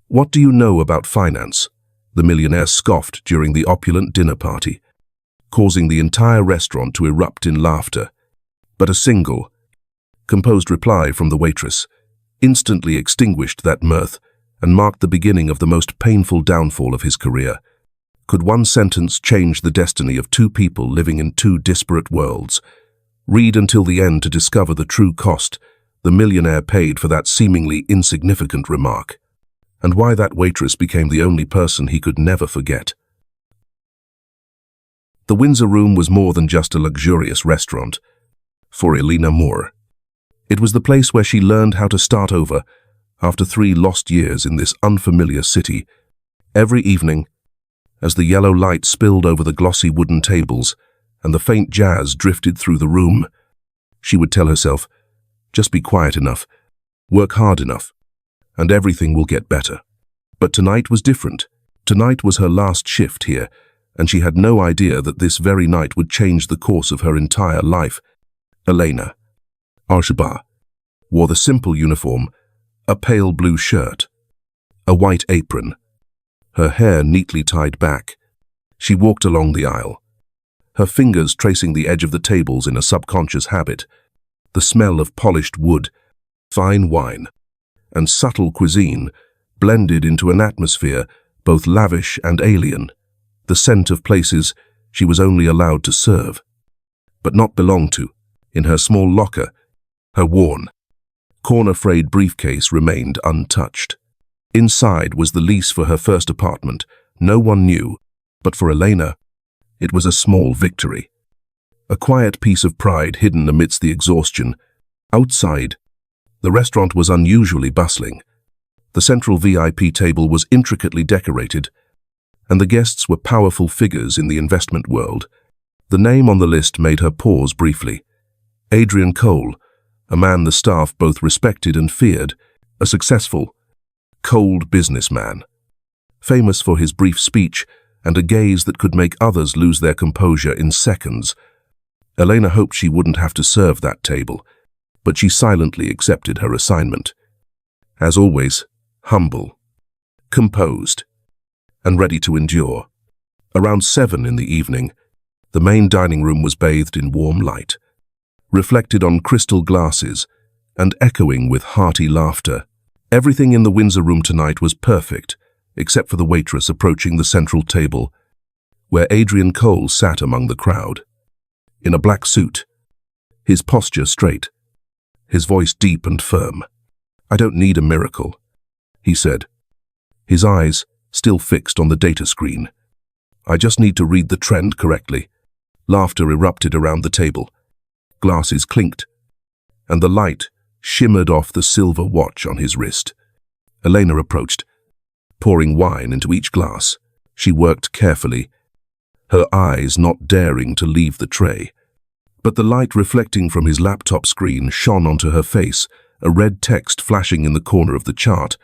"What do you know about finance?" the millionaire scoffed during the opulent dinner party, causing the entire restaurant to erupt in laughter. But a single, composed reply from the waitress instantly extinguished that mirth and marked the beginning of the most painful downfall of his career. Could one sentence change the destiny of two people living in two disparate worlds? Read until the end to discover the true cost the millionaire paid for that seemingly insignificant remark, and why that waitress became the only person he could never forget. The Windsor Room was more than just a luxurious restaurant for Elena Moore. It was the place where she learned how to start over after 3 lost years in this unfamiliar city. Every evening, as the yellow light spilled over the glossy wooden tables and the faint jazz drifted through the room, she would tell herself, "Just be quiet enough, work hard enough, and everything will get better." But tonight was different. Tonight was her last shift here, and she had no idea that this very night would change the course of her entire life. Elena Arshaba wore the simple uniform, a pale blue shirt, a white apron, her hair neatly tied back. She walked along the aisle, her fingers tracing the edge of the tables in a subconscious habit. The smell of polished wood, fine wine, and subtle cuisine blended into an atmosphere both lavish and alien, the scent of places she was only allowed to serve, but not belong to. In her small locker, her worn, corner-frayed briefcase remained untouched. Inside was the lease for her first apartment. No one knew, but for Elena, it was a small victory. A quiet piece of pride hidden amidst the exhaustion. Outside, the restaurant was unusually bustling. The central VIP table was intricately decorated, and the guests were powerful figures in the investment world. The name on the list made her pause briefly. Adrian Cole, a man the staff both respected and feared, a successful, cold businessman, famous for his brief speech and a gaze that could make others lose their composure in seconds. Elena hoped she wouldn't have to serve that table, but she silently accepted her assignment. As always, humble, composed, and ready to endure. Around 7 in the evening, the main dining room was bathed in warm light, reflected on crystal glasses and echoing with hearty laughter. Everything in the Windsor Room tonight was perfect, except for the waitress approaching the central table, where Adrian Cole sat among the crowd. In a black suit, his posture straight, his voice deep and firm. "I don't need a miracle," he said, his eyes still fixed on the data screen. "I just need to read the trend correctly." Laughter erupted around the table. Glasses clinked, and the light shimmered off the silver watch on his wrist. Elena approached, pouring wine into each glass. She worked carefully, her eyes not daring to leave the tray. But the light reflecting from his laptop screen shone onto her face, a red text flashing in the corner of the chart,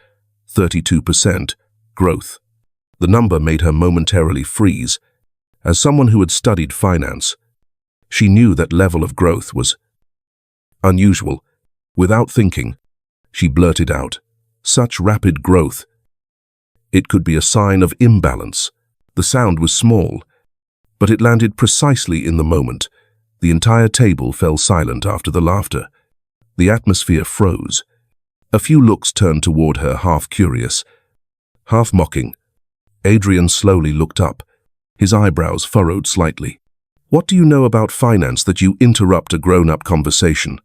32% growth. The number made her momentarily freeze. As someone who had studied finance, she knew that level of growth was unusual. Without thinking, she blurted out, "Such rapid growth. It could be a sign of imbalance." The sound was small, but it landed precisely in the moment. The entire table fell silent after the laughter. The atmosphere froze. A few looks turned toward her, half curious, half mocking. Adrian slowly looked up, his eyebrows furrowed slightly. "What do you know about finance that you interrupt a grown-up conversation?"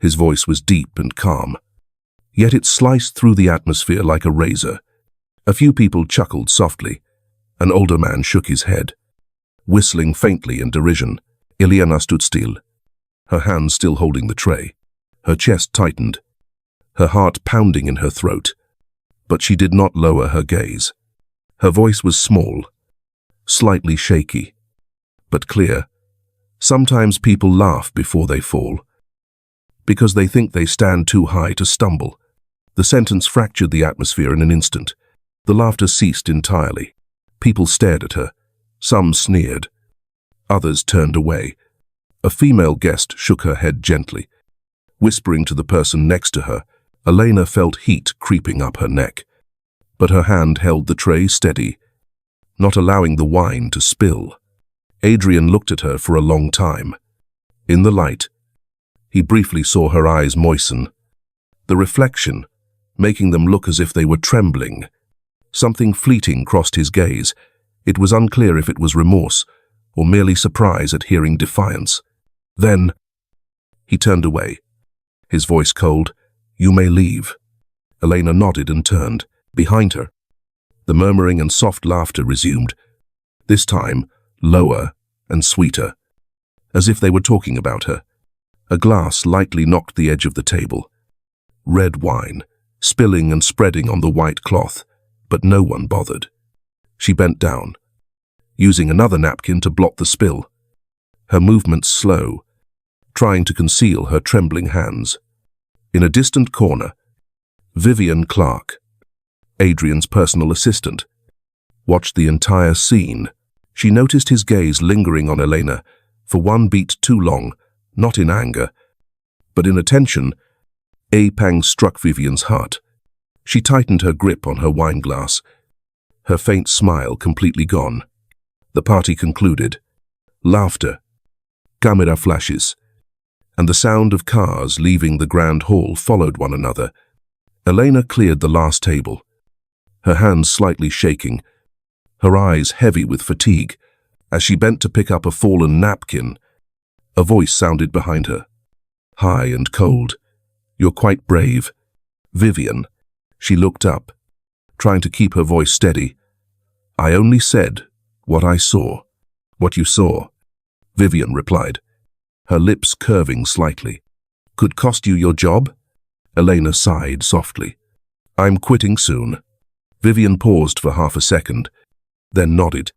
His voice was deep and calm, yet it sliced through the atmosphere like a razor. A few people chuckled softly. An older man shook his head, whistling faintly in derision. Elena stood still, her hands still holding the tray. Her chest tightened, her heart pounding in her throat. But she did not lower her gaze. Her voice was small, slightly shaky, but clear. "Sometimes people laugh before they fall, because they think they stand too high to stumble." The sentence fractured the atmosphere in an instant. The laughter ceased entirely. People stared at her. Some sneered. Others turned away. A female guest shook her head gently, whispering to the person next to her. Elena felt heat creeping up her neck. but her hand held the tray steady, not allowing the wine to spill. Adrian looked at her for a long time. In the light, he briefly saw her eyes moisten, the reflection making them look as if they were trembling. Something fleeting crossed his gaze. It was unclear if it was remorse or merely surprise at hearing defiance. Then, he turned away, his voice cold. "You may leave." Elena nodded and turned. Behind her, the murmuring and soft laughter resumed, this time lower and sweeter, as if they were talking about her. A glass lightly knocked the edge of the table. Red wine, spilling and spreading on the white cloth, but no one bothered. She bent down, using another napkin to blot the spill, her movements slow, trying to conceal her trembling hands. In a distant corner, Vivian Clark, Adrian's personal assistant, watched the entire scene. She noticed his gaze lingering on Elena for one beat too long, not in anger, but in attention. A pang struck Vivian's heart. She tightened her grip on her wine glass, her faint smile completely gone. The party concluded. Laughter, camera flashes, and the sound of cars leaving the grand hall followed one another. Elena cleared the last table, her hands slightly shaking, her eyes heavy with fatigue. As she bent to pick up a fallen napkin, a voice sounded behind her, high and cold. "You're quite brave, Vivian." She looked up, trying to keep her voice steady. "I only said what I saw." "What you saw," Vivian replied, her lips curving slightly. "Could cost you your job?" Elena sighed softly. "I'm quitting soon." Vivian paused for half a second, then nodded,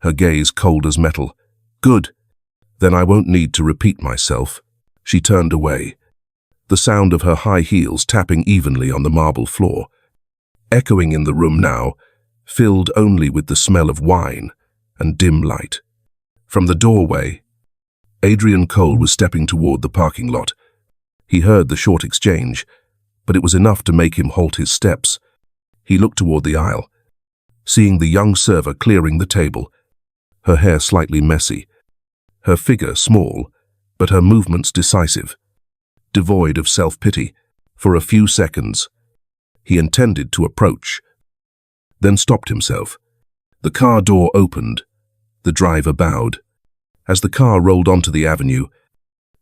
her gaze cold as metal. "Good. Then I won't need to repeat myself." She turned away, the sound of her high heels tapping evenly on the marble floor, echoing in the room now, filled only with the smell of wine and dim light. From the doorway, Adrian Cole was stepping toward the parking lot. He heard the short exchange, but it was enough to make him halt his steps. He looked toward the aisle, seeing the young server clearing the table, her hair slightly messy, her figure small, but her movements decisive, devoid of self-pity. For a few seconds, he intended to approach, then stopped himself. The car door opened. The driver bowed. As the car rolled onto the avenue,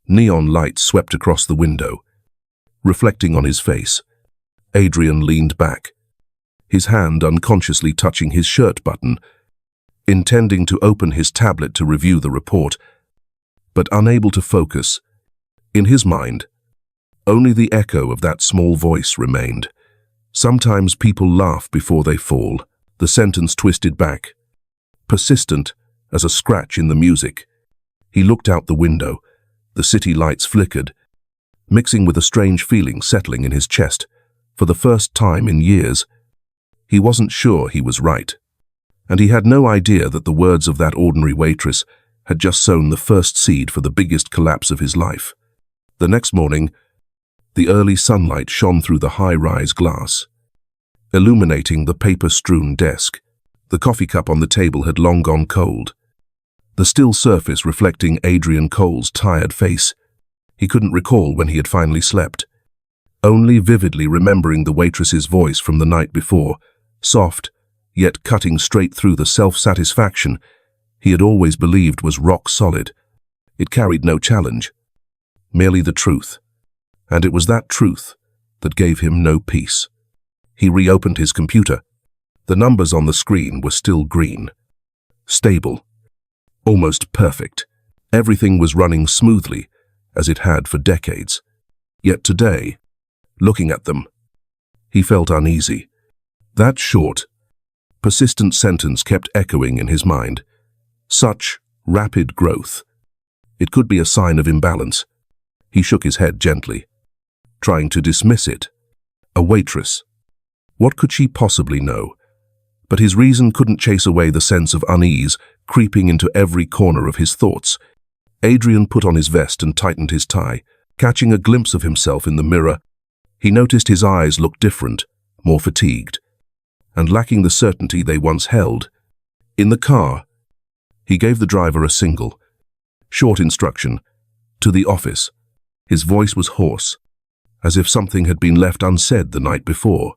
neon lights swept across the window, reflecting on his face. Adrian leaned back, his hand unconsciously touching his shirt button, intending to open his tablet to review the report, but unable to focus. In his mind, only the echo of that small voice remained. "Sometimes people laugh before they fall." The sentence twisted back, persistent as a scratch in the music. He looked out the window. The city lights flickered, mixing with a strange feeling settling in his chest. For the first time in years, he wasn't sure he was right, and he had no idea that the words of that ordinary waitress had just sown the first seed for the biggest collapse of his life. The next morning, the early sunlight shone through the high-rise glass, illuminating the paper-strewn desk. The coffee cup on the table had long gone cold, the still surface reflecting Adrian Cole's tired face. He couldn't recall when he had finally slept, only vividly remembering the waitress's voice from the night before, soft, yet cutting straight through the self-satisfaction he had always believed was rock solid. It carried no challenge, merely the truth, and it was that truth that gave him no peace. He reopened his computer. The numbers on the screen were still green, stable, almost perfect. Everything was running smoothly, as it had for decades. Yet today, looking at them, he felt uneasy. That short, persistent sentence kept echoing in his mind. Such rapid growth. It could be a sign of imbalance. He shook his head gently, trying to dismiss it. A waitress. What could she possibly know? But his reason couldn't chase away the sense of unease creeping into every corner of his thoughts. Adrian put on his vest and tightened his tie. Catching a glimpse of himself in the mirror, he noticed his eyes looked different, more fatigued. and lacking the certainty they once held. In the car, he gave the driver a single, short instruction: to the office. His voice was hoarse, as if something had been left unsaid the night before.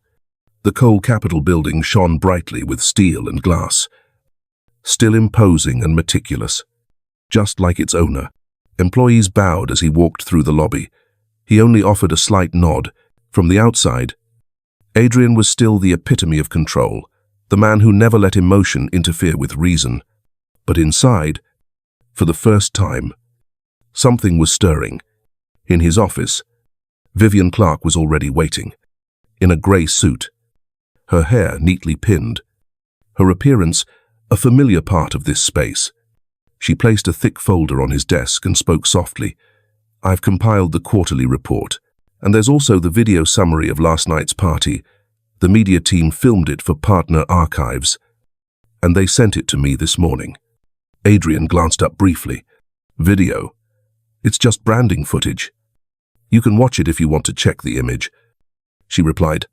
The Cole Capitol building shone brightly with steel and glass, still imposing and meticulous, just like its owner. Employees bowed as he walked through the lobby. He only offered a slight nod. From the outside, Adrian was still the epitome of control, the man who never let emotion interfere with reason. But inside, for the first time, something was stirring. In his office, Vivian Clark was already waiting, in a grey suit, her hair neatly pinned, her appearance a familiar part of this space. She placed a thick folder on his desk and spoke softly. "I've compiled the quarterly report, and there's also the video summary of last night's party. The media team filmed it for Partner Archives, and they sent it to me this morning." Adrian glanced up briefly. "Video? It's just branding footage. You can watch it if you want to check the image," she replied,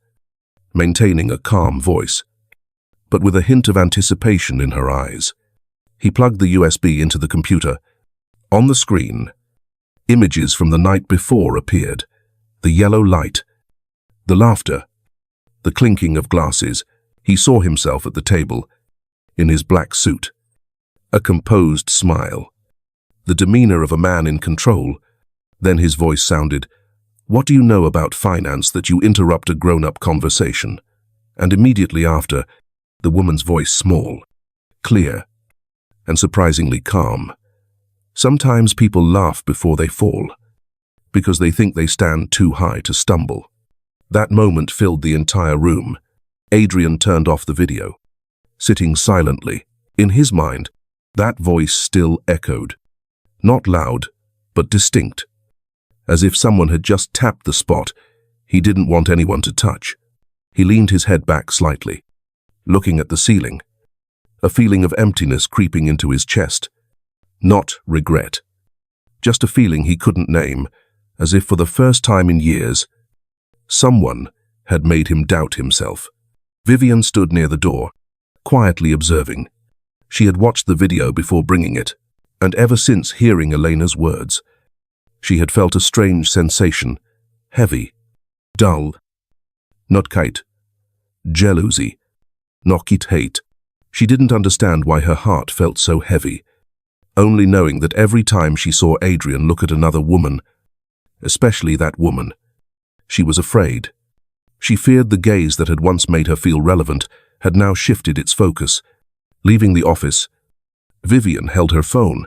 maintaining a calm voice, but with a hint of anticipation in her eyes. He plugged the USB into the computer. On the screen, images from the night before appeared. The yellow light, the laughter, the clinking of glasses. He saw himself at the table, in his black suit, a composed smile, the demeanor of a man in control. Then his voice sounded, "What do you know about finance that you interrupt a grown-up conversation?" And immediately after, the woman's voice small, clear, and surprisingly calm. "Sometimes people laugh before they fall, because they think they stand too high to stumble." That moment filled the entire room. Adrian turned off the video, sitting silently. In his mind, that voice still echoed, not loud, but distinct, as if someone had just tapped the spot he didn't want anyone to touch. He leaned his head back slightly, looking at the ceiling, a feeling of emptiness creeping into his chest. Not regret, just a feeling he couldn't name, as if for the first time in years, someone had made him doubt himself. Vivian stood near the door, quietly observing. She had watched the video before bringing it, and ever since hearing Elena's words, she had felt a strange sensation, heavy, dull, not kite, jealousy, not hate. She didn't understand why her heart felt so heavy, only knowing that every time she saw Adrian look at another woman, especially that woman, she was afraid. She feared the gaze that had once made her feel relevant had now shifted its focus. Leaving the office, Vivian held her phone.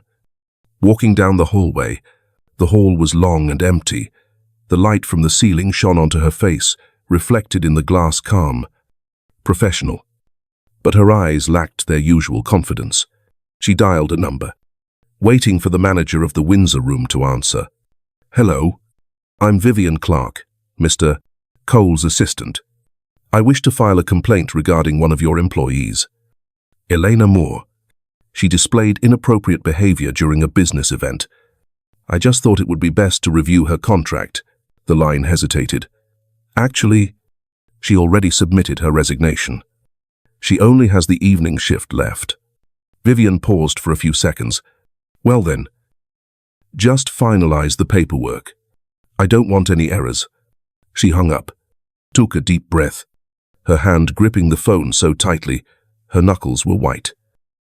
Walking down the hallway, the hall was long and empty. The light from the ceiling shone onto her face, reflected in the glass calm, professional. But her eyes lacked their usual confidence. She dialed a number, waiting for the manager of the Windsor room to answer. "Hello, I'm Vivian Clark, Mr. Cole's assistant. I wish to file a complaint regarding one of your employees, Elena Moore. She displayed inappropriate behavior during a business event. I just thought it would be best to review her contract." The line hesitated. "Actually, she already submitted her resignation. She only has the evening shift left." Vivian paused for a few seconds. "Well then, just finalize the paperwork. I don't want any errors." She hung up, took a deep breath, her hand gripping the phone so tightly, her knuckles were white.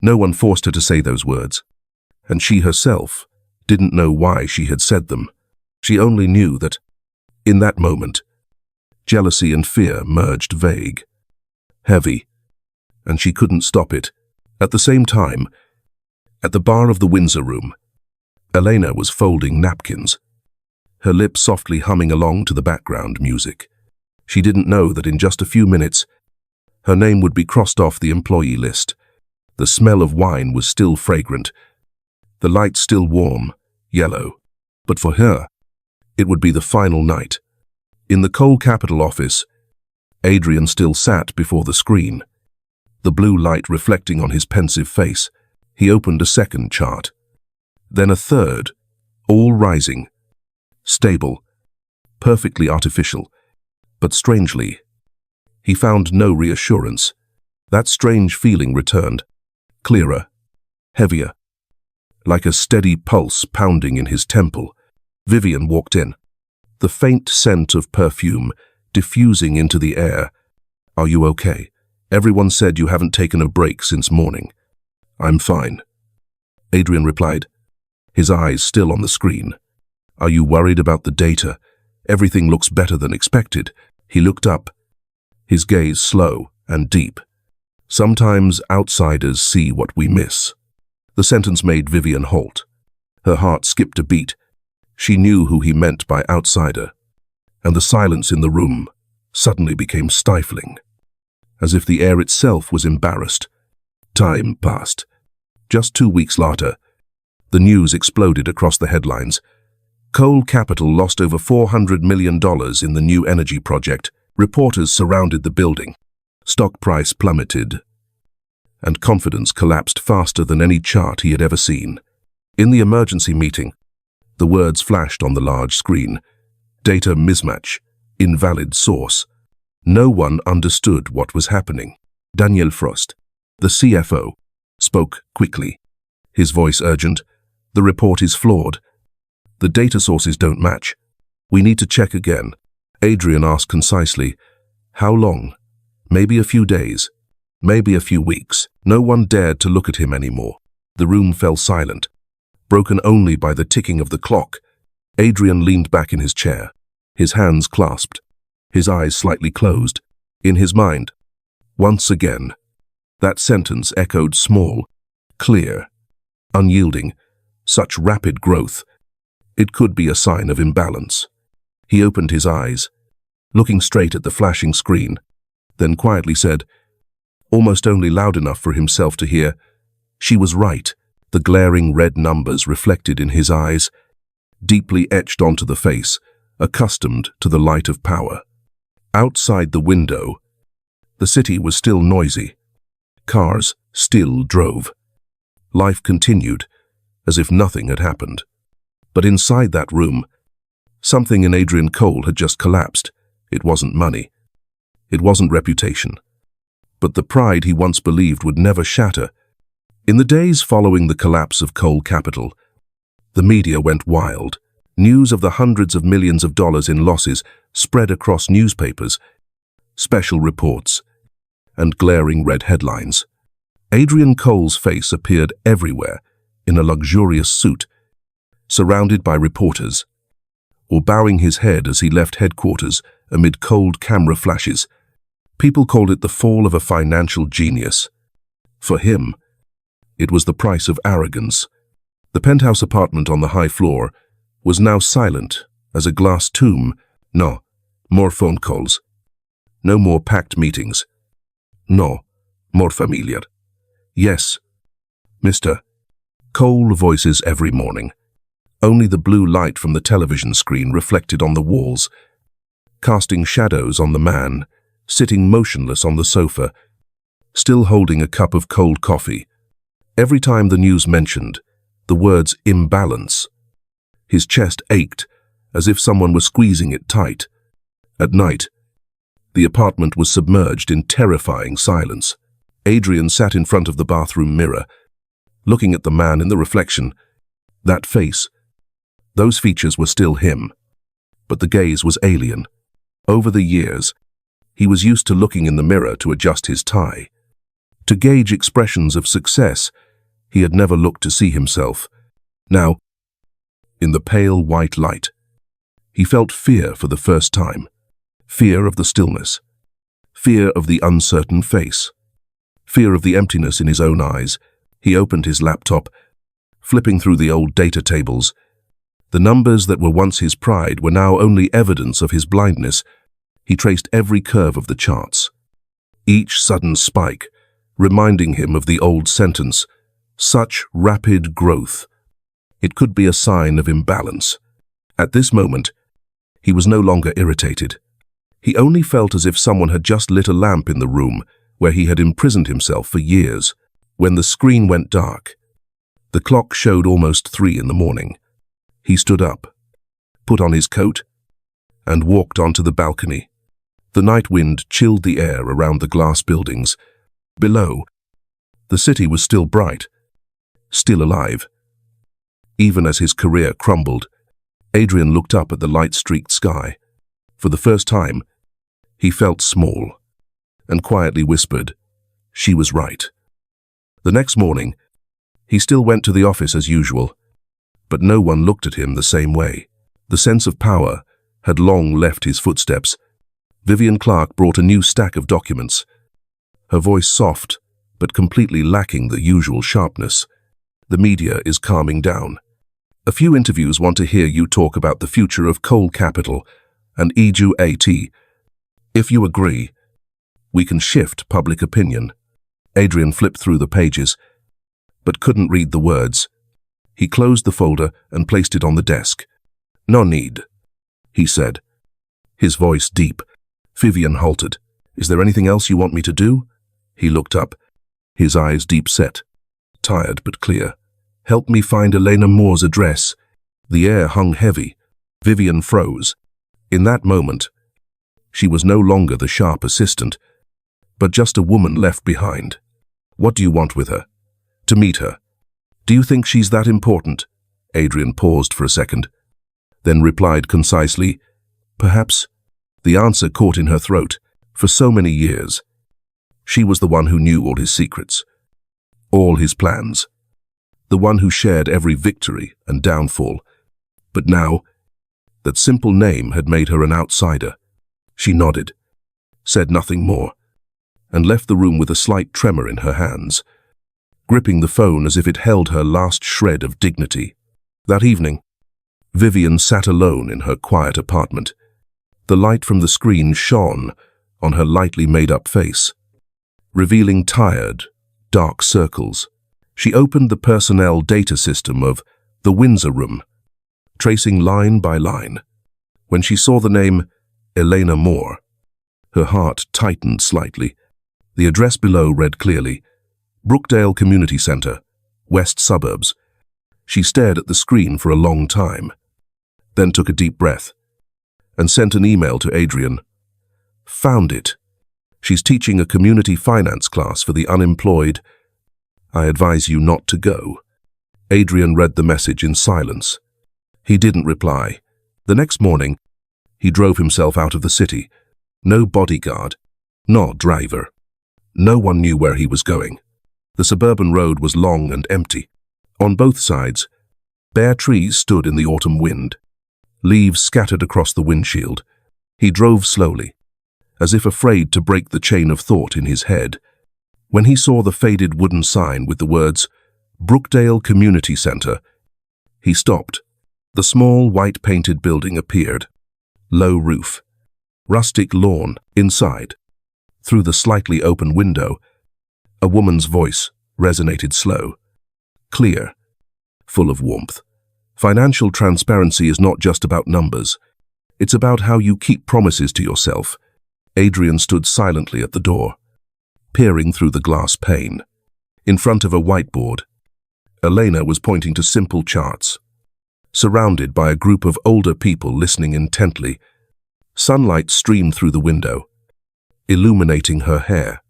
No one forced her to say those words, and she herself didn't know why she had said them. She only knew that, in that moment, jealousy and fear merged, vague, heavy, and she couldn't stop it. At the same time, at the bar of the Windsor room, Elena was folding napkins, her lips softly humming along to the background music. She didn't know that in just a few minutes, her name would be crossed off the employee list. The smell of wine was still fragrant, the light still warm, yellow. But for her, it would be the final night. In the Cole Capitol office, Adrian still sat before the screen, the blue light reflecting on his pensive face. He opened a second chart, then a third, all rising, stable, perfectly artificial. But strangely, he found no reassurance. That strange feeling returned, clearer, heavier, like a steady pulse pounding in his temple. Vivian walked in, the faint scent of perfume diffusing into the air. "Are you okay? Everyone said you haven't taken a break since morning." "I'm fine," Adrian replied, his eyes still on the screen. "Are you worried about the data? Everything looks better than expected." He looked up, his gaze slow and deep. "Sometimes outsiders see what we miss." The sentence made Vivian halt. Her heart skipped a beat. She knew who he meant by outsider, and the silence in the room suddenly became stifling, as if the air itself was embarrassed. Time passed. Just 2 weeks later, the news exploded across the headlines. Coal Capital lost over $400 million in the new energy project. Reporters surrounded the building. Stock price plummeted, and confidence collapsed faster than any chart he had ever seen. In the emergency meeting, the words flashed on the large screen: "Data mismatch, invalid source." No one understood what was happening. Daniel Frost, the CFO, spoke quickly, his voice urgent. "The report is flawed. The data sources don't match. We need to check again." Adrian asked concisely, "How long? Maybe a few days, maybe a few weeks." No one dared to look at him anymore. The room fell silent, broken only by the ticking of the clock. Adrian leaned back in his chair, his hands clasped, his eyes slightly closed. In his mind, once again, that sentence echoed, small, clear, unyielding. Such rapid growth. It could be a sign of imbalance. He opened his eyes, looking straight at the flashing screen, then quietly said, almost only loud enough for himself to hear, "She was right." The glaring red numbers reflected in his eyes, deeply etched onto the face, accustomed to the light of power. Outside the window, the city was still noisy. Cars still drove. Life continued, as if nothing had happened. But inside that room, something in Adrian Cole had just collapsed. It wasn't money. It wasn't reputation. But the pride he once believed would never shatter. In the days following the collapse of Coal Capital, the media went wild. News of the hundreds of millions of dollars in losses spread across newspapers, special reports, and glaring red headlines. Adrian Cole's face appeared everywhere, in a luxurious suit, surrounded by reporters, or bowing his head as he left headquarters amid cold camera flashes. People called it the fall of a financial genius. For him, it was the price of arrogance. The penthouse apartment on the high floor was now silent as a glass tomb. No more phone calls. No more packed meetings. No more familiar. "Yes, Mr. Cole" voices every morning. Only the blue light from the television screen reflected on the walls, casting shadows on the man, sitting motionless on the sofa, still holding a cup of cold coffee. Every time the news mentioned the words imbalance, his chest ached as if someone were squeezing it tight. At night, the apartment was submerged in terrifying silence. Adrian sat in front of the bathroom mirror, looking at the man in the reflection. That face, those features were still him, but the gaze was alien. Over the years, he was used to looking in the mirror to adjust his tie, to gauge expressions of success. He had never looked to see himself. Now, in the pale white light, he felt fear for the first time. Fear of the stillness, fear of the uncertain face, fear of the emptiness in his own eyes. He opened his laptop, flipping through the old data tables. The numbers that were once his pride were now only evidence of his blindness. He traced every curve of the charts, each sudden spike, reminding him of the old sentence, "Such rapid growth. It could be a sign of imbalance." At this moment, he was no longer irritated. He only felt as if someone had just lit a lamp in the room where he had imprisoned himself for years. When the screen went dark, the clock showed almost 3 in the morning. He stood up, put on his coat, and walked onto the balcony. The night wind chilled the air around the glass buildings, Below, the city was still bright, still alive. Even as his career crumbled, Adrian looked up at the light-streaked sky. For the first time, he felt small, and quietly whispered, she was right. The next morning, he still went to the office as usual, but no one looked at him the same way. The sense of power had long left his footsteps. Vivian Clark brought a new stack of documents, her voice soft, but completely lacking the usual sharpness. The media is calming down. A few interviews want to hear you talk about the future of coal capital and EDU. If you agree, we can shift public opinion. Adrian flipped through the pages, but couldn't read the words. He closed the folder and placed it on the desk. No need, he said, his voice deep. Vivian halted. Is there anything else you want me to do? He looked up, his eyes deep set, tired but clear. Help me find Elena Moore's address. The air hung heavy. Vivian froze. In that moment, she was no longer the sharp assistant, but just a woman left behind. What do you want with her? To meet her. Do you think she's that important? Adrian paused for a second, then replied concisely, perhaps. The answer caught in her throat. For so many years, she was the one who knew all his secrets, all his plans, the one who shared every victory and downfall. But now, that simple name had made her an outsider. She nodded, said nothing more, and left the room with a slight tremor in her hands, gripping the phone as if it held her last shred of dignity. That evening, Vivian sat alone in her quiet apartment. The light from the screen shone on her lightly made-up face, revealing tired, dark circles. She opened the personnel data system of the Windsor Room, tracing line by line. When she saw the name Elena Moore, her heart tightened slightly. The address below read clearly, Brookdale Community Center, West Suburbs. She stared at the screen for a long time, then took a deep breath and sent an email to Adrian. Found it. She's teaching a community finance class for the unemployed. I advise you not to go. Adrian read the message in silence. He didn't reply. The next morning, he drove himself out of the city. No bodyguard, no driver. No one knew where he was going. The suburban road was long and empty. On both sides, bare trees stood in the autumn wind. Leaves scattered across the windshield. He drove slowly, as if afraid to break the chain of thought in his head. When he saw the faded wooden sign with the words, Brookdale Community Center, he stopped. The small, white-painted building appeared. Low roof, rustic lawn. Inside, through the slightly open window, a woman's voice resonated slow, clear, full of warmth. Financial transparency is not just about numbers. It's about how you keep promises to yourself. Adrian stood silently at the door, peering through the glass pane. In front of a whiteboard, Elena was pointing to simple charts, surrounded by a group of older people listening intently. Sunlight streamed through the window, illuminating her hair,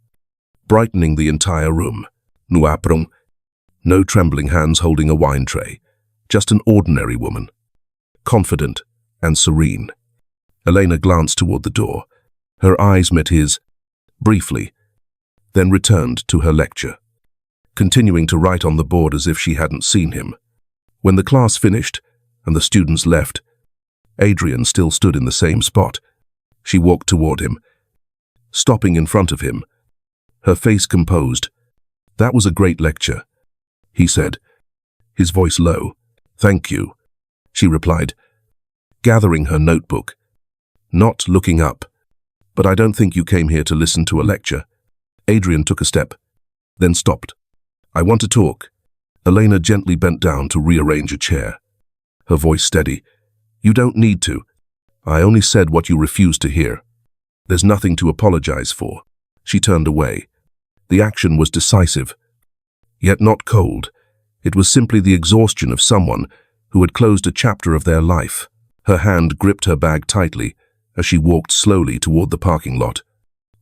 brightening the entire room. No trembling hands holding a wine tray, just an ordinary woman, confident and serene. Elena glanced toward the door. Her eyes met his, briefly, then returned to her lecture, continuing to write on the board as if she hadn't seen him. When the class finished and the students left, Adrian still stood in the same spot. She walked toward him, stopping in front of him, her face composed. That was a great lecture, he said, his voice low. Thank you, she replied, gathering her notebook, not looking up. But I don't think you came here to listen to a lecture. Adrian took a step, then stopped. I want to talk. Elena gently bent down to rearrange a chair, her voice steady. You don't need to. I only said what you refused to hear. There's nothing to apologize for. She turned away. The action was decisive, yet not cold. It was simply the exhaustion of someone who had closed a chapter of their life. Her hand gripped her bag tightly as she walked slowly toward the parking lot.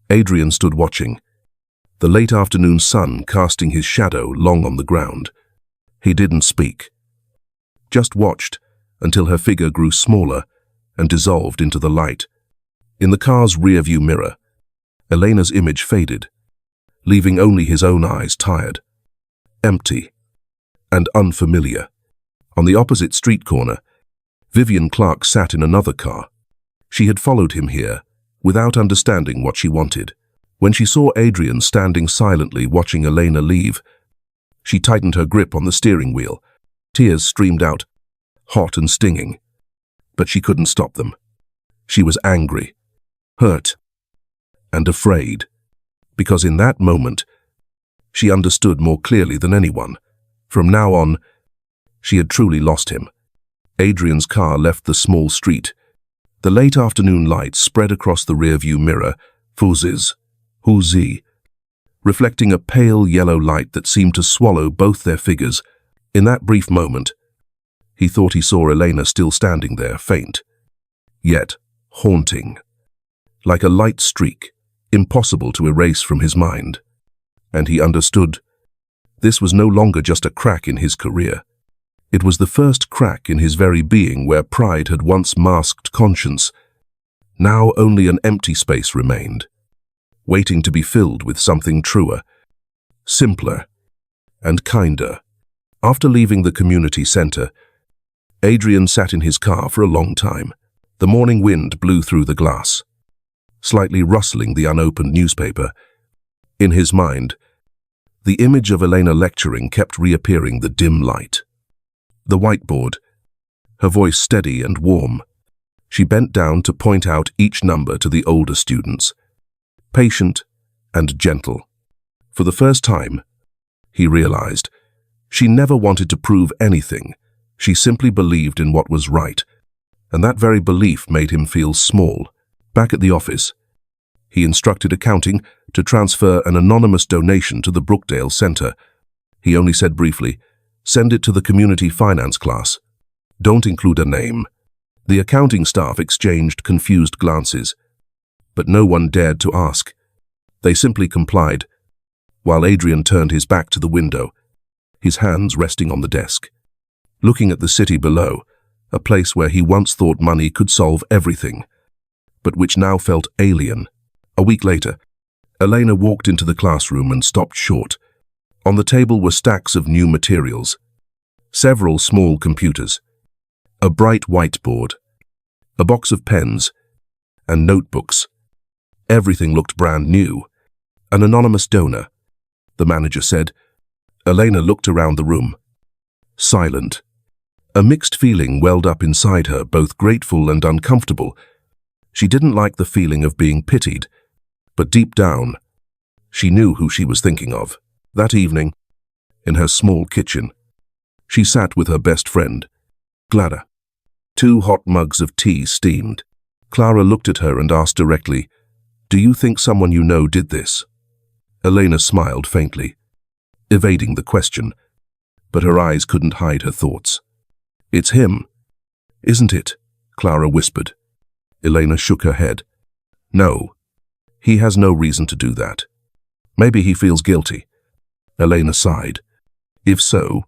Adrian stood watching, the late afternoon sun casting his shadow long on the ground. He didn't speak, just watched until her figure grew smaller and dissolved into the light. In the car's rearview mirror, Elena's image faded, leaving only his own eyes tired, empty, and unfamiliar. On the opposite street corner, Vivian Clark sat in another car. She had followed him here, without understanding what she wanted. When she saw Adrian standing silently watching Elena leave, she tightened her grip on the steering wheel. Tears streamed out, hot and stinging. But she couldn't stop them. She was angry, hurt, and afraid, because in that moment, she understood more clearly than anyone. From now on, she had truly lost him. Adrian's car left the small street. The late afternoon light spread across the rearview mirror, Huzi, reflecting a pale yellow light that seemed to swallow both their figures. In that brief moment, he thought he saw Elena still standing there, faint, yet haunting, like a light streak, impossible to erase from his mind. And he understood. This was no longer just a crack in his career. It was the first crack in his very being where pride had once masked conscience. Now only an empty space remained, waiting to be filled with something truer, simpler, and kinder. After leaving the community center, Adrian sat in his car for a long time. The morning wind blew through the glass, slightly rustling the unopened newspaper. In his mind, the image of Elena lecturing kept reappearing the dim light. The whiteboard, her voice steady and warm. She bent down to point out each number to the older students, patient and gentle. For the first time, he realized, she never wanted to prove anything. She simply believed in what was right, and that very belief made him feel small. Back at the office, he instructed accounting to transfer an anonymous donation to the Brookdale Center. He only said briefly, "Send it to the community finance class. Don't include a name." The accounting staff exchanged confused glances, but no one dared to ask. They simply complied, while Adrian turned his back to the window, his hands resting on the desk, looking at the city below, a place where he once thought money could solve everything, but which now felt alien. A week later, Elena walked into the classroom and stopped short. On the table were stacks of new materials, several small computers, a bright whiteboard, a box of pens, and notebooks. Everything looked brand new. An anonymous donor, the manager said. Elena looked around the room, silent. A mixed feeling welled up inside her, both grateful and uncomfortable. She didn't like the feeling of being pitied, but deep down, she knew who she was thinking of. That evening, in her small kitchen, she sat with her best friend, Clara. 2 hot mugs of tea steamed. Clara looked at her and asked directly, "Do you think someone you know did this?" Elena smiled faintly, evading the question, but her eyes couldn't hide her thoughts. "It's him, isn't it?" Clara whispered. Elena shook her head. "No, he has no reason to do that. Maybe he feels guilty." Elena sighed. "If so,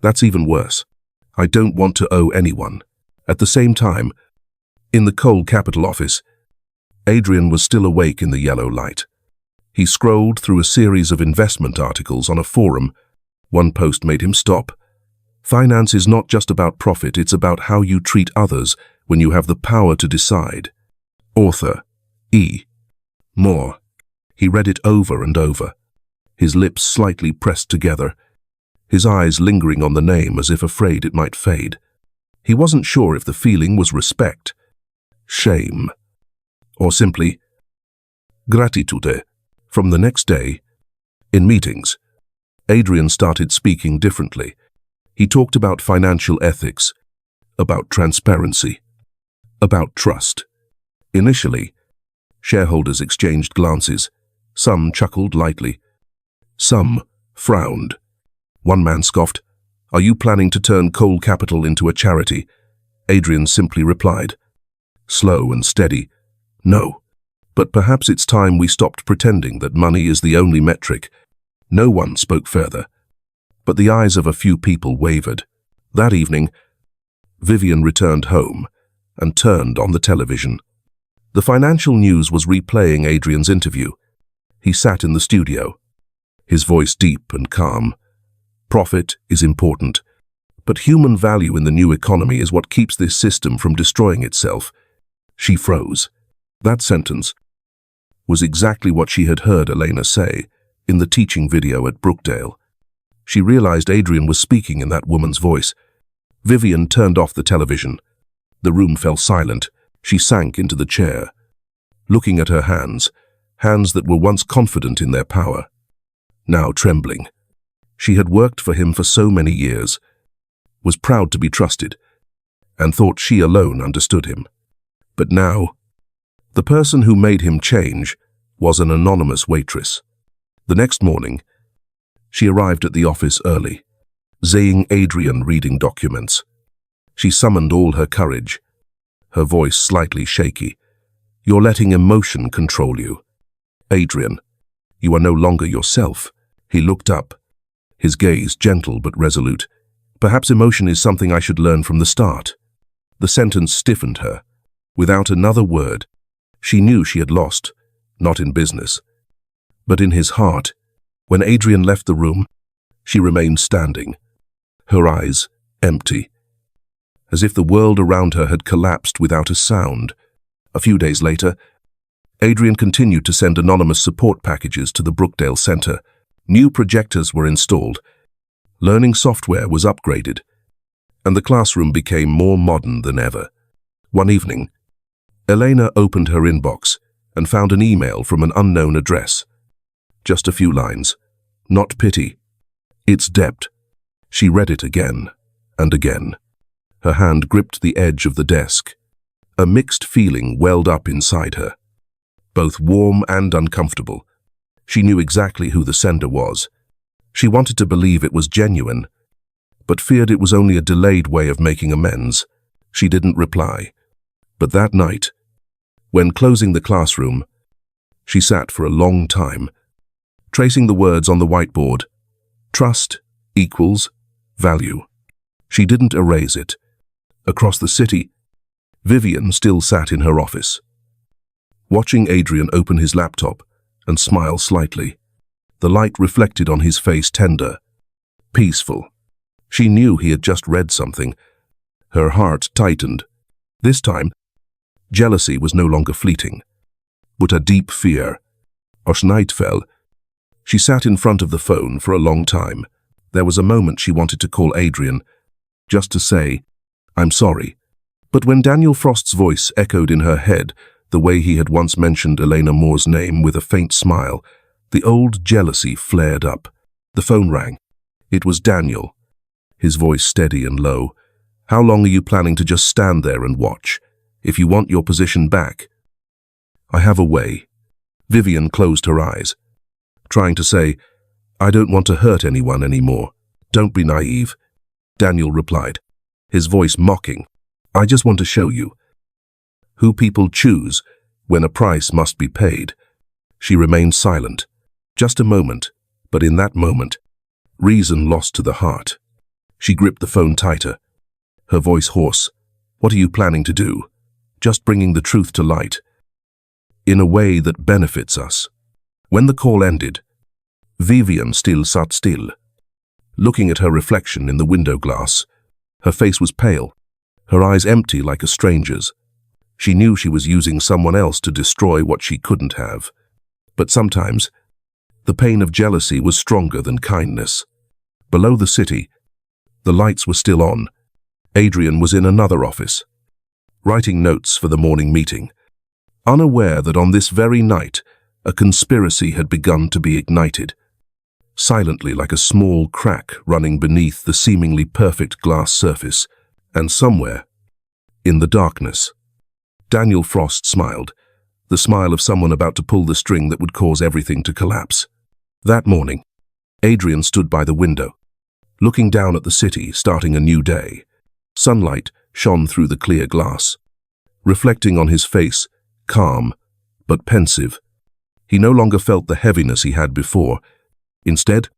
that's even worse. I don't want to owe anyone." At the same time, in the Coal Capital office, Adrian was still awake in the yellow light. He scrolled through a series of investment articles on a forum. One post made him stop. "Finance is not just about profit, it's about how you treat others when you have the power to decide." Author E. Moore. He read it over and over, his lips slightly pressed together, his eyes lingering on the name as if afraid it might fade. He wasn't sure if the feeling was respect, shame, or simply gratitude. From the next day, in meetings, Adrian started speaking differently. He talked about financial ethics, about transparency, about trust. Initially, shareholders exchanged glances. Some chuckled lightly. Some frowned. One man scoffed, "Are you planning to turn Coal Capital into a charity?" Adrian simply replied, slow and steady, "No, But perhaps it's time we stopped pretending that money is the only metric. No one spoke further, but the eyes of a few people wavered. That evening, Vivian returned home and turned on the television. The financial news was replaying Adrian's interview. He sat in the studio, his voice deep and calm. Profit is important, but human value in the new economy is what keeps this system from destroying itself. She froze. That sentence was exactly what she had heard Elena say in the teaching video at Brookdale. She realized Adrian was speaking in that woman's voice. Vivian turned off the television. The room fell silent. She sank into the chair, looking at her hands that were once confident in their power, now trembling. She had worked for him for so many years, was proud to be trusted, and thought she alone understood him. But now, the person who made him change was an anonymous waitress. The next morning, she arrived at the office early, seeing Adrian reading documents. She summoned all her courage, her voice slightly shaky. "You're letting emotion control you. Adrian, you are no longer yourself." He looked up, his gaze gentle but resolute. "Perhaps emotion is something I should learn from the start." The sentence stiffened her. Without another word, she knew she had lost, not in business, but in his heart. When Adrian left the room, she remained standing, her eyes empty, as if the world around her had collapsed without a sound. A few days later, Adrian continued to send anonymous support packages to the Brookdale Center. New projectors were installed, learning software was upgraded, and the classroom became more modern than ever. One evening, Elena opened her inbox and found an email from an unknown address. Just a few lines. Not pity. It's debt. She read it again and again. Her hand gripped the edge of the desk. A mixed feeling welled up inside her, both warm and uncomfortable. She knew exactly who the sender was. She wanted to believe it was genuine, but feared it was only a delayed way of making amends. She didn't reply. But that night, when closing the classroom, she sat for a long time, tracing the words on the whiteboard. Trust equals value. She didn't erase it. Across the city, Vivian still sat in her office, watching Adrian open his laptop and smile slightly. The light reflected on his face tender, peaceful. She knew he had just read something. Her heart tightened. This time, jealousy was no longer fleeting, but a deep fear. Oschneidfell. She sat in front of the phone for a long time. There was a moment she wanted to call Adrian, just to say, "I'm sorry." But when Daniel Frost's voice echoed in her head, the way he had once mentioned Elena Moore's name with a faint smile, the old jealousy flared up. The phone rang. It was Daniel, his voice steady and low. "How long are you planning to just stand there and watch? If you want your position back." "I have a way." Vivian closed her eyes, trying to say, "I don't want to hurt anyone anymore. Don't be naive." Daniel replied, his voice mocking, "I just want to show you who people choose when a price must be paid." She remained silent. Just a moment, but in that moment, reason lost to the heart. She gripped the phone tighter, her voice hoarse. "What are you planning to do?" "Just bringing the truth to light, in a way that benefits us." When the call ended, Vivian still sat still, looking at her reflection in the window glass. Her face was pale, her eyes empty like a stranger's. She knew she was using someone else to destroy what she couldn't have. But sometimes, the pain of jealousy was stronger than kindness. Below the city, the lights were still on. Adrian was in another office, writing notes for the morning meeting, unaware that on this very night, a conspiracy had begun to be ignited, silently like a small crack running beneath the seemingly perfect glass surface. And somewhere, in the darkness, Daniel Frost smiled, the smile of someone about to pull the string that would cause everything to collapse. That morning, Adrian stood by the window, looking down at the city starting a new day. Sunlight shone through the clear glass, reflecting on his face, calm but pensive. He no longer felt the heaviness he had before. Instead,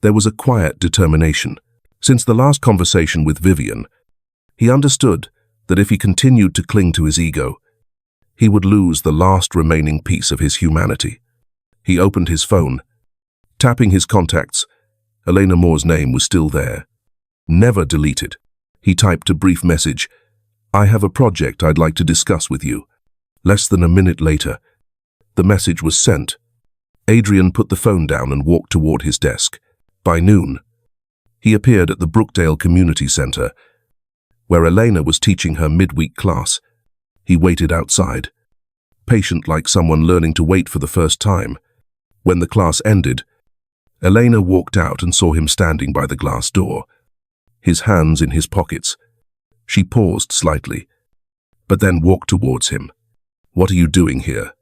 there was a quiet determination. Since the last conversation with Vivian, he understood that if he continued to cling to his ego, he would lose the last remaining piece of his humanity. He opened his phone. Tapping his contacts, Elena Moore's name was still there. Never deleted. He typed a brief message. "I have a project I'd like to discuss with you." Less than a minute later, the message was sent. Adrian put the phone down and walked toward his desk. By noon, he appeared at the Brookdale Community Center, where Elena was teaching her midweek class. He waited outside, patient like someone learning to wait for the first time. When the class ended, Elena walked out and saw him standing by the glass door, his hands in his pockets. She paused slightly, but then walked towards him. "What are you doing here?"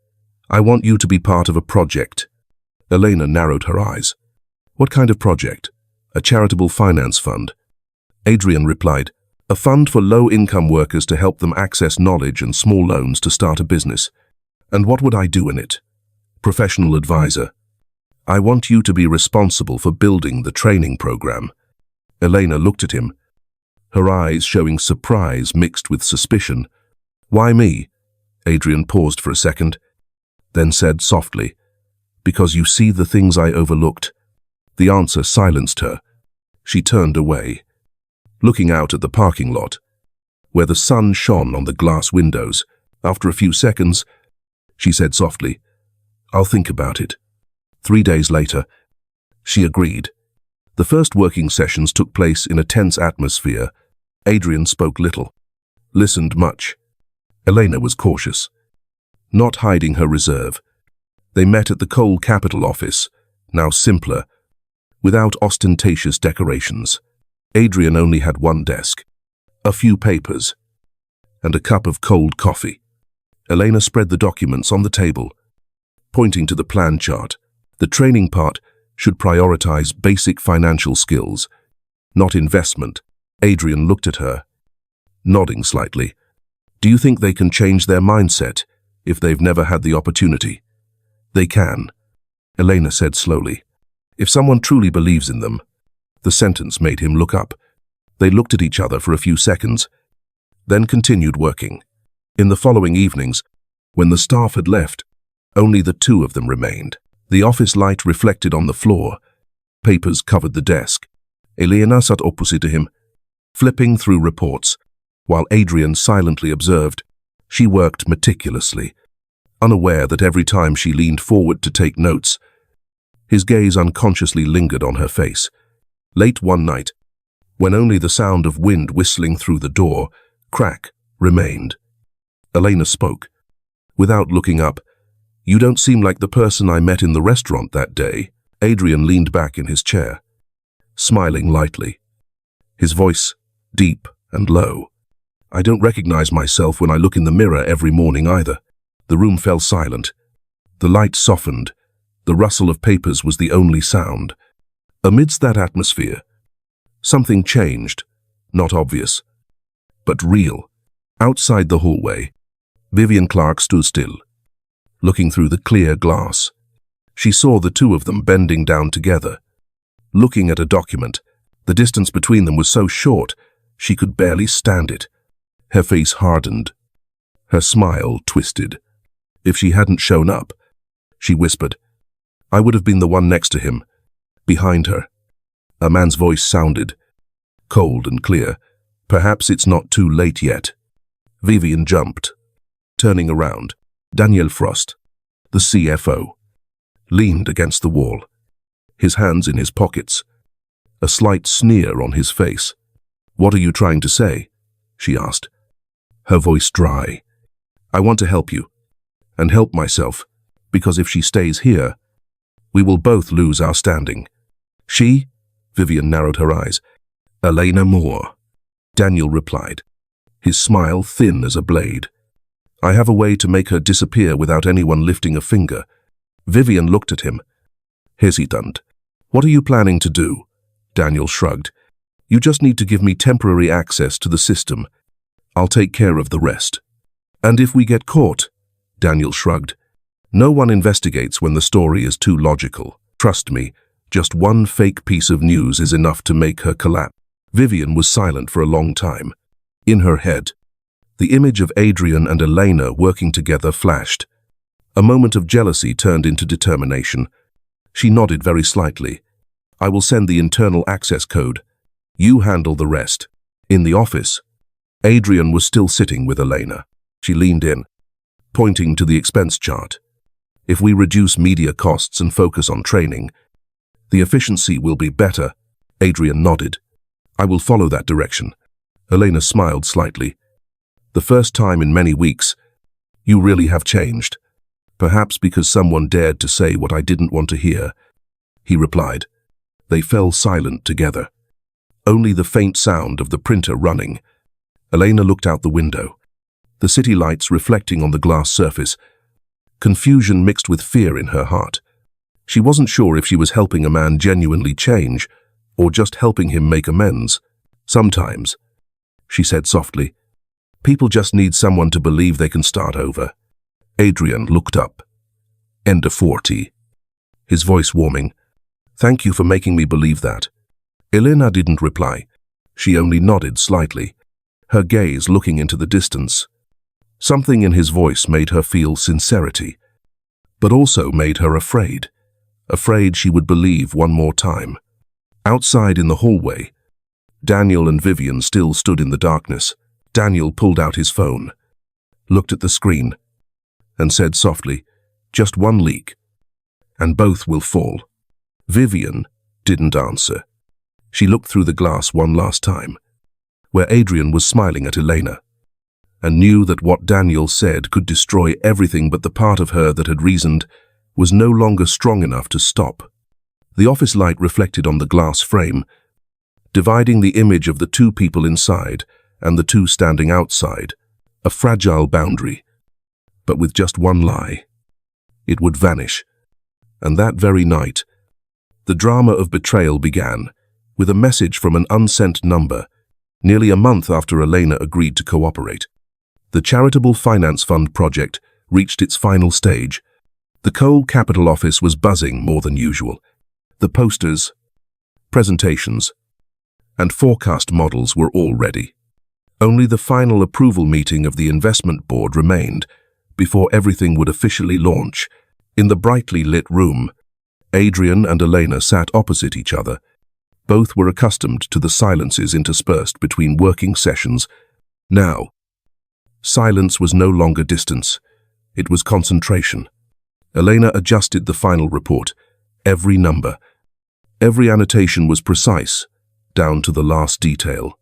"I want you to be part of a project." Elena narrowed her eyes. "What kind of project?" "A charitable finance fund." Adrian replied, "A fund for low-income workers to help them access knowledge and small loans to start a business." "And what would I do in it?" "Professional advisor." "I want you to be responsible for building the training program." Elena looked at him, her eyes showing surprise mixed with suspicion. "Why me?" Adrian paused for a second, then said softly, "Because you see the things I overlooked." The answer silenced her. She turned away, looking out at the parking lot, where the sun shone on the glass windows. After a few seconds, she said softly, "I'll think about it." 3 days later, she agreed. The first working sessions took place in a tense atmosphere. Adrian spoke little, listened much. Elena was cautious, not hiding her reserve. They met at the Coal Capital office, now simpler, without ostentatious decorations. Adrian only had one desk, a few papers, and a cup of cold coffee. Elena spread the documents on the table, pointing to the plan chart. The training part should prioritize basic financial skills, not investment. Adrian looked at her, nodding slightly. "Do you think they can change their mindset if they've never had the opportunity?" "They can," Elena said slowly. "If someone truly believes in them." The sentence made him look up. They looked at each other for a few seconds, then continued working. In the following evenings, when the staff had left, only the two of them remained. The office light reflected on the floor. Papers covered the desk. Elena sat opposite to him, flipping through reports, while Adrian silently observed. She worked meticulously, unaware that every time she leaned forward to take notes, his gaze unconsciously lingered on her face. Late one night, when only the sound of wind whistling through the door crack remained, Elena spoke. Without looking up, "You don't seem like the person I met in the restaurant that day." Adrian leaned back in his chair, smiling lightly, his voice deep and low. "I don't recognize myself when I look in the mirror every morning either." The room fell silent. The light softened. The rustle of papers was the only sound. Amidst that atmosphere, something changed, not obvious, but real. Outside the hallway, Vivian Clark stood still, looking through the clear glass. She saw the two of them bending down together, looking at a document. The distance between them was so short, she could barely stand it. Her face hardened, her smile twisted. If she hadn't shown up, she whispered, "I would have been the one next to him." Behind her, a man's voice sounded, cold and clear. "Perhaps it's not too late yet." Vivian jumped, turning around. Daniel Frost, the CFO, leaned against the wall, his hands in his pockets, a slight sneer on his face. "What are you trying to say?" she asked, her voice dry. "I want to help you, and help myself, because if she stays here, we will both lose our standing." "She?" Vivian narrowed her eyes. "Elena Moore," Daniel replied, his smile thin as a blade. "I have a way to make her disappear without anyone lifting a finger." Vivian looked at him, hesitant. "What are you planning to do?" Daniel shrugged. "You just need to give me temporary access to the system. I'll take care of the rest." "And if we get caught?" Daniel shrugged. No one investigates when the story is too logical. Trust me, just one fake piece of news is enough to make her collapse. Vivian was silent for a long time. In her head, the image of Adrian and Elena working together flashed. A moment of jealousy turned into determination. She nodded very slightly. I will send the internal access code. You handle the rest. In the office, Adrian was still sitting with Elena. She leaned in, pointing to the expense chart. If we reduce media costs and focus on training, the efficiency will be better. Adrian nodded. I will follow that direction. Elena smiled slightly. The first time in many weeks, you really have changed. Perhaps because someone dared to say what I didn't want to hear, he replied. They fell silent together. Only the faint sound of the printer running. Elena looked out the window, the city lights reflecting on the glass surface. Confusion mixed with fear in her heart. She wasn't sure if she was helping a man genuinely change or just helping him make amends. Sometimes, she said softly, people just need someone to believe they can start over. Adrian looked up. End of 40. His voice warming. Thank you for making me believe that. Elena didn't reply. She only nodded slightly, her gaze looking into the distance. Something in his voice made her feel sincerity, but also made her afraid she would believe one more time. Outside in the hallway, Daniel and Vivian still stood in the darkness. Daniel pulled out his phone, looked at the screen, and said softly, just one leak, and both will fall. Vivian didn't answer. She looked through the glass one last time, where Adrian was smiling at Elena, and knew that what Daniel said could destroy everything, but the part of her that had reasoned was no longer strong enough to stop. The office light reflected on the glass frame, dividing the image of the two people inside and the two standing outside, a fragile boundary, but with just one lie. It would vanish. And that very night, the drama of betrayal began, with a message from an unsent number, nearly a month after Elena agreed to cooperate. The Charitable Finance Fund project reached its final stage. The Coal Capital office was buzzing more than usual. The posters, presentations, and forecast models were all ready. Only the final approval meeting of the investment board remained before everything would officially launch. In the brightly lit room, Adrian and Elena sat opposite each other. Both were accustomed to the silences interspersed between working sessions. Now, silence was no longer distance. It was concentration. Elena adjusted the final report. Every number, every annotation was precise, down to the last detail.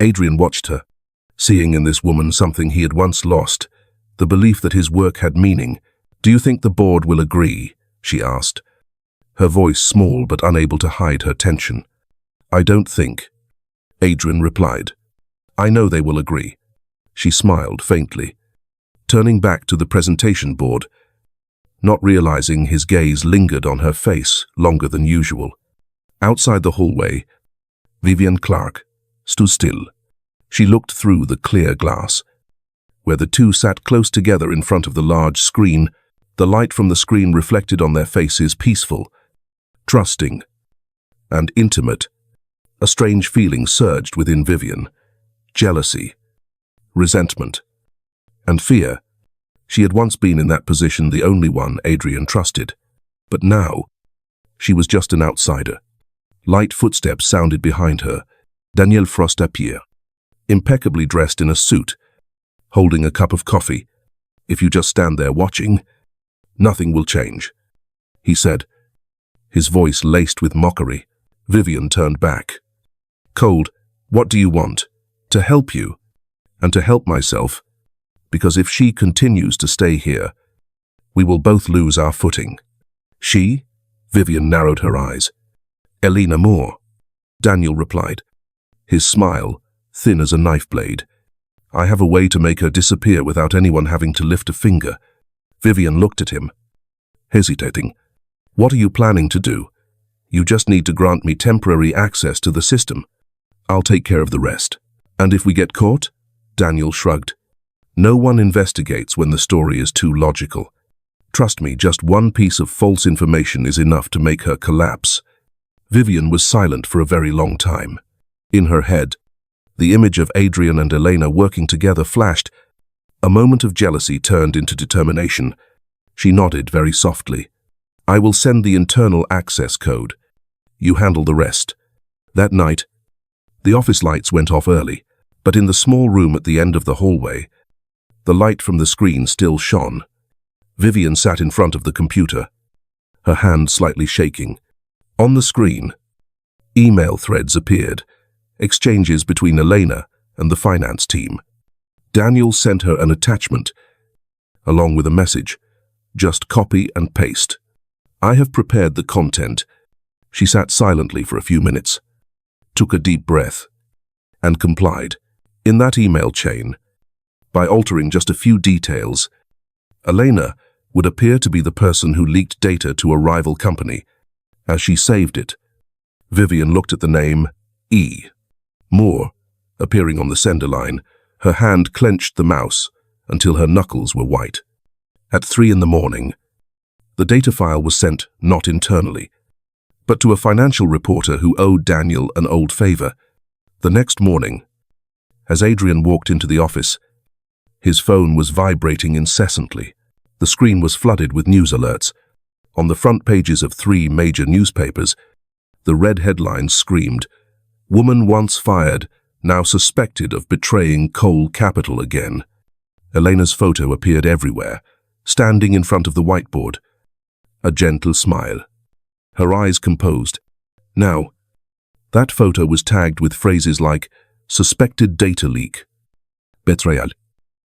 Adrian watched her, seeing in this woman something he had once lost, the belief that his work had meaning. Do you think the board will agree? She asked, her voice small but unable to hide her tension. I don't think, Adrian replied. I know they will agree. She smiled faintly, turning back to the presentation board, not realizing his gaze lingered on her face longer than usual. Outside the hallway, Vivian Clark stood still. She looked through the clear glass, where the two sat close together in front of the large screen. The light from the screen reflected on their faces, peaceful, trusting, and intimate. A strange feeling surged within Vivian. Jealousy, resentment, and fear. She had once been in that position, the only one Adrian trusted. But now, she was just an outsider. Light footsteps sounded behind her. Daniel Frost appeared, impeccably dressed in a suit, holding a cup of coffee. If you just stand there watching, nothing will change, he said, his voice laced with mockery. Vivian turned back. Cold, what do you want? To help you, and to help myself, because if she continues to stay here, we will both lose our footing. She? Vivian narrowed her eyes. Elena Moore, Daniel replied, his smile thin as a knife blade. I have a way to make her disappear without anyone having to lift a finger. Vivian looked at him, hesitating. What are you planning to do? You just need to grant me temporary access to the system. I'll take care of the rest. And if we get caught? Daniel shrugged. No one investigates when the story is too logical. Trust me, just one piece of false information is enough to make her collapse. Vivian was silent for a very long time. In her head, the image of Adrian and Elena working together flashed. A moment of jealousy turned into determination. She nodded very softly. I will send the internal access code. You handle the rest. That night, the office lights went off early, but in the small room at the end of the hallway, the light from the screen still shone. Vivian sat in front of the computer, her hand slightly shaking. On the screen, email threads appeared, exchanges between Elena and the finance team. Daniel sent her an attachment, along with a message. Just copy and paste. I have prepared the content. She sat silently for a few minutes, took a deep breath, and complied. In that email chain, by altering just a few details, Elena would appear to be the person who leaked data to a rival company. As she saved it, Vivian looked at the name E. Moore appearing on the sender line. Her hand clenched the mouse until her knuckles were white. At 3 in the morning, the data file was sent not internally, but to a financial reporter who owed Daniel an old favor. The next morning, as Adrian walked into the office, his phone was vibrating incessantly. The screen was flooded with news alerts. On the front pages of 3 major newspapers, the red headlines screamed, "Woman once fired, now suspected of betraying coal capital again." Elena's photo appeared everywhere, standing in front of the whiteboard, a gentle smile, her eyes composed. Now, that photo was tagged with phrases like suspected data leak, betrayal,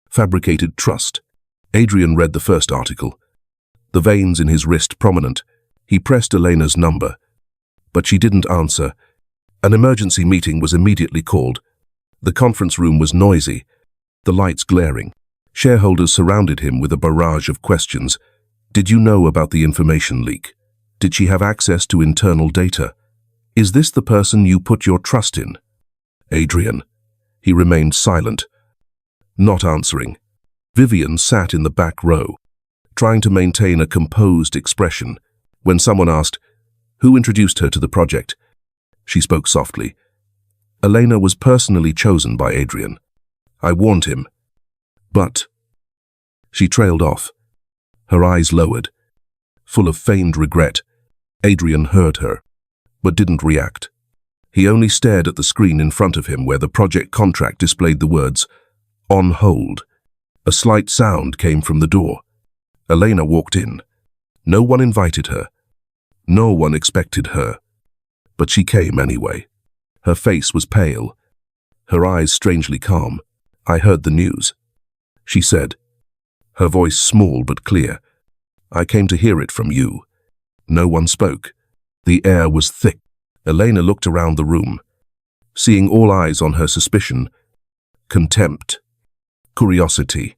fabricated trust. Adrian read the first article, the veins in his wrist prominent. He pressed Elena's number, but she didn't answer. An emergency meeting was immediately called. The conference room was noisy, the lights glaring. Shareholders surrounded him with a barrage of questions. Did you know about the information leak? Did she have access to internal data? Is this the person you put your trust in? Adrian. He remained silent, not answering. Vivian sat in the back row, trying to maintain a composed expression. When someone asked, who introduced her to the project, she spoke softly. Elena was personally chosen by Adrian. I warned him. But she trailed off, her eyes lowered, full of feigned regret. Adrian heard her, but didn't react. He only stared at the screen in front of him where the project contract displayed the words, on hold. A slight sound came from the door. Elena walked in. No one invited her. No one expected her. But she came anyway. Her face was pale, her eyes strangely calm. I heard the news, she said, her voice small but clear. I came to hear it from you. No one spoke. The air was thick. Elena looked around the room, seeing all eyes on her: suspicion, contempt, curiosity.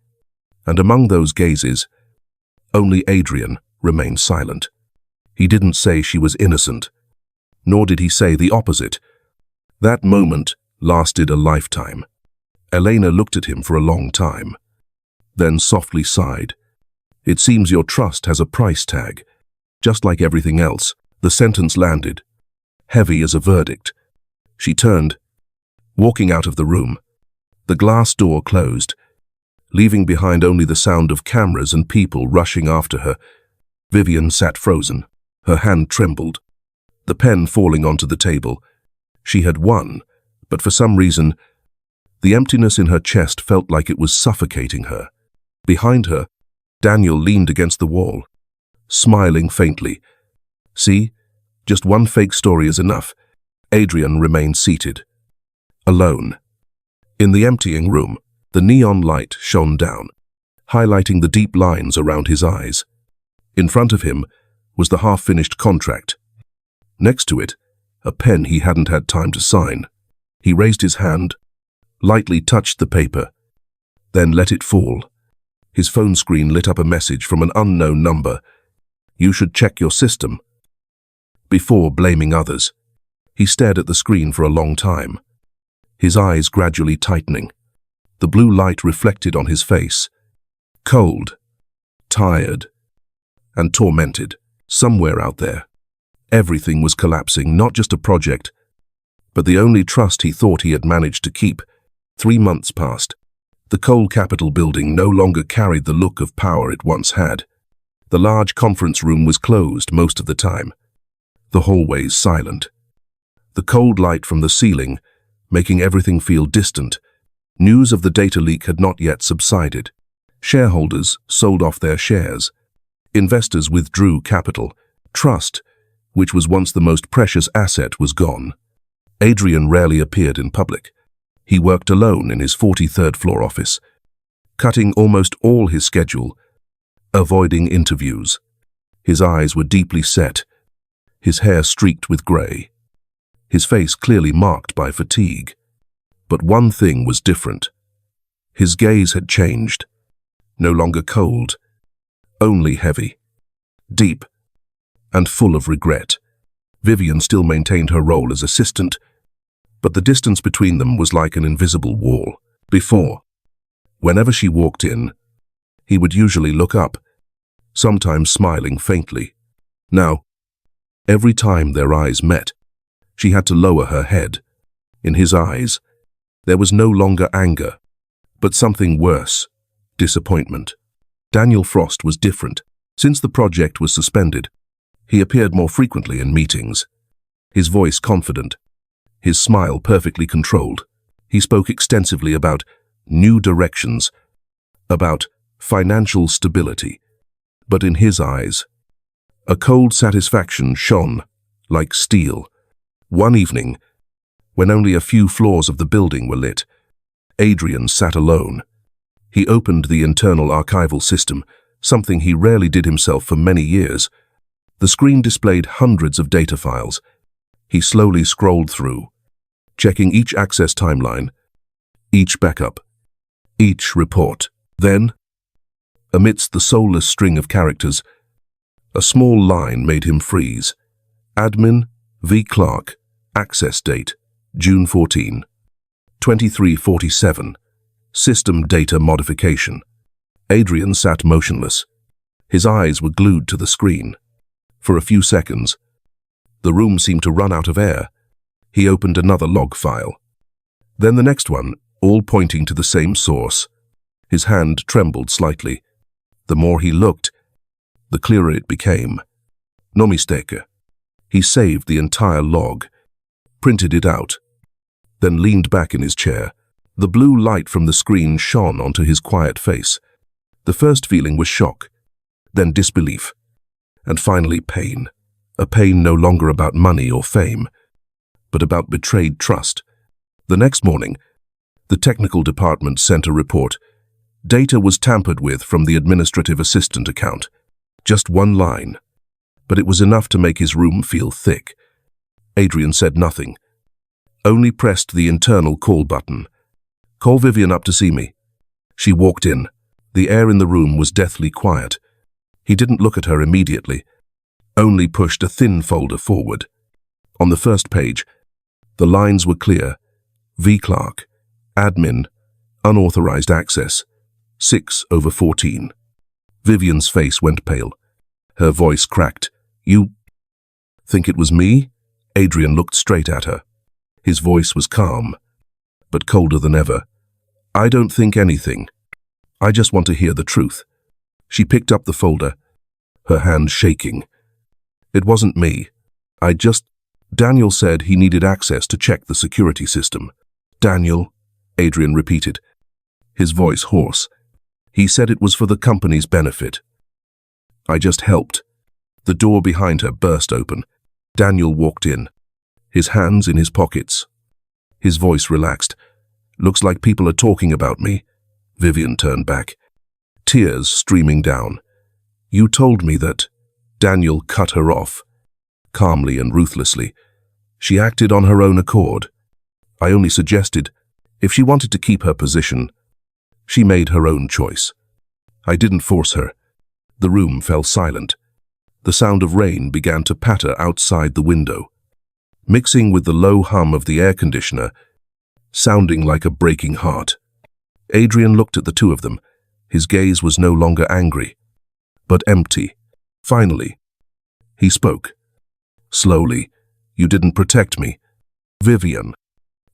And among those gazes, only Adrian remained silent. He didn't say she was innocent, nor did he say the opposite. That moment lasted a lifetime. Elena looked at him for a long time, then softly sighed. It seems your trust has a price tag. Just like everything else, the sentence landed, heavy as a verdict. She turned, walking out of the room. The glass door closed, leaving behind only the sound of cameras and people rushing after her. Vivian sat frozen, her hand trembled, the pen falling onto the table. She had won, but for some reason, the emptiness in her chest felt like it was suffocating her. Behind her, Daniel leaned against the wall, smiling faintly. See, just one fake story is enough. Adrian remained seated, alone. In the emptying room, the neon light shone down, highlighting the deep lines around his eyes. In front of him was the half-finished contract. Next to it, a pen he hadn't had time to sign. He raised his hand, lightly touched the paper, then let it fall. His phone screen lit up a message from an unknown number. You should check your system. Before blaming others, he stared at the screen for a long time, his eyes gradually tightening. The blue light reflected on his face. Cold, tired, and tormented. Somewhere out there, everything was collapsing, not just a project, but the only trust he thought he had managed to keep. 3 months passed. The coal Capitol building no longer carried the look of power it once had. The large conference room was closed most of the time. The hallways silent. The cold light from the ceiling, making everything feel distant. News of the data leak had not yet subsided. Shareholders sold off their shares. Investors withdrew capital. Trust, which was once the most precious asset, was gone. Adrian rarely appeared in public. He worked alone in his 43rd floor office, cutting almost all his schedule, avoiding interviews. His eyes were deeply set, his hair streaked with grey, his face clearly marked by fatigue. But one thing was different. His gaze had changed, no longer cold, only heavy, deep, and full of regret. Vivian still maintained her role as assistant, but the distance between them was like an invisible wall. Before, whenever she walked in, he would usually look up, sometimes smiling faintly. Now, every time their eyes met, she had to lower her head. In his eyes, there was no longer anger, but something worse, disappointment. Daniel Frost was different. Since the project was suspended, he appeared more frequently in meetings, his voice confident, his smile perfectly controlled. He spoke extensively about new directions, about financial stability. But in his eyes, a cold satisfaction shone like steel. One evening, when only a few floors of the building were lit, Adrian sat alone. He opened the internal archival system, something he rarely did himself for many years. The screen displayed hundreds of data files. He slowly scrolled through, checking each access timeline, each backup, each report. Then, amidst the soulless string of characters, a small line made him freeze. Admin V. Clark, access date, June 14, 2347. System data modification. Adrian sat motionless. His eyes were glued to the screen. For a few seconds, the room seemed to run out of air. He opened another log file. Then the next one, all pointing to the same source. His hand trembled slightly. The more he looked, the clearer it became. No mistake. He saved the entire log, printed it out, then leaned back in his chair. The blue light from the screen shone onto his quiet face. The first feeling was shock, then disbelief, and finally pain. A pain no longer about money or fame, but about betrayed trust. The next morning, the technical department sent a report. Data was tampered with from the administrative assistant account. Just one line, but it was enough to make his room feel thick. Adrian said nothing, only pressed the internal call button. "Call Vivian up to see me." She walked in. The air in the room was deathly quiet. He didn't look at her immediately, only pushed a thin folder forward. On the first page, the lines were clear. V. Clark, admin, unauthorized access, 6/14. Vivian's face went pale. Her voice cracked. "You think it was me?" Adrian looked straight at her. His voice was calm, but colder than ever. "I don't think anything. I just want to hear the truth." She picked up the folder, her hand shaking. "It wasn't me. Daniel said he needed access to check the security system." "Daniel," Adrian repeated, his voice hoarse. "He said it was for the company's benefit. I just helped." The door behind her burst open. Daniel walked in, his hands in his pockets. His voice relaxed. "Looks like people are talking about me." Vivian turned back, tears streaming down. "You told me that." Daniel cut her off, calmly and ruthlessly. "She acted on her own accord. I only suggested, if she wanted to keep her position, she made her own choice. I didn't force her." The room fell silent. The sound of rain began to patter outside the window, mixing with the low hum of the air conditioner, sounding like a breaking heart. Adrian looked at the two of them. His gaze was no longer angry, but empty. Finally, he spoke. Slowly, "You didn't protect me. Vivian,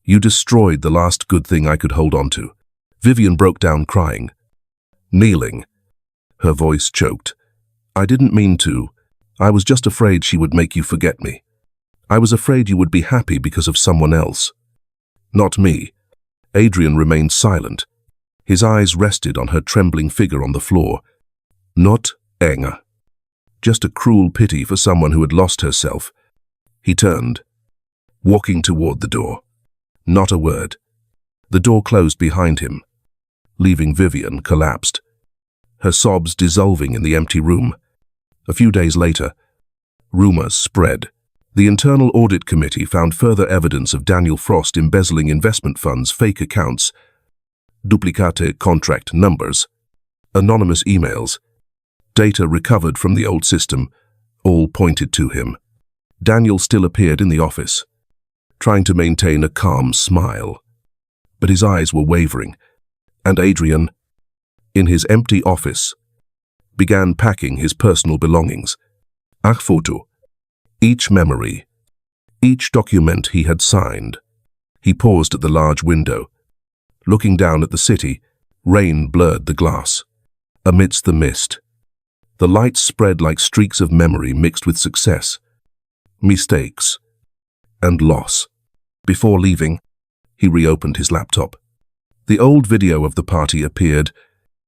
you destroyed the last good thing I could hold on to." Vivian broke down crying, kneeling. Her voice choked. "I didn't mean to. I was just afraid she would make you forget me. I was afraid you would be happy because of someone else. Not me." Adrian remained silent. His eyes rested on her trembling figure on the floor. Not anger. Just a cruel pity for someone who had lost herself. He turned, walking toward the door. Not a word. The door closed behind him, leaving Vivian collapsed, her sobs dissolving in the empty room. A few days later, rumors spread. The Internal Audit Committee found further evidence of Daniel Frost embezzling investment funds, fake accounts, duplicate contract numbers, anonymous emails, data recovered from the old system, all pointed to him. Daniel still appeared in the office, trying to maintain a calm smile. But his eyes were wavering, and Adrian, in his empty office, began packing his personal belongings. A photo, each memory, each document he had signed. He paused at the large window. Looking down at the city, rain blurred the glass. Amidst the mist, the lights spread like streaks of memory mixed with success, mistakes, and loss. Before leaving, he reopened his laptop. The old video of the party appeared,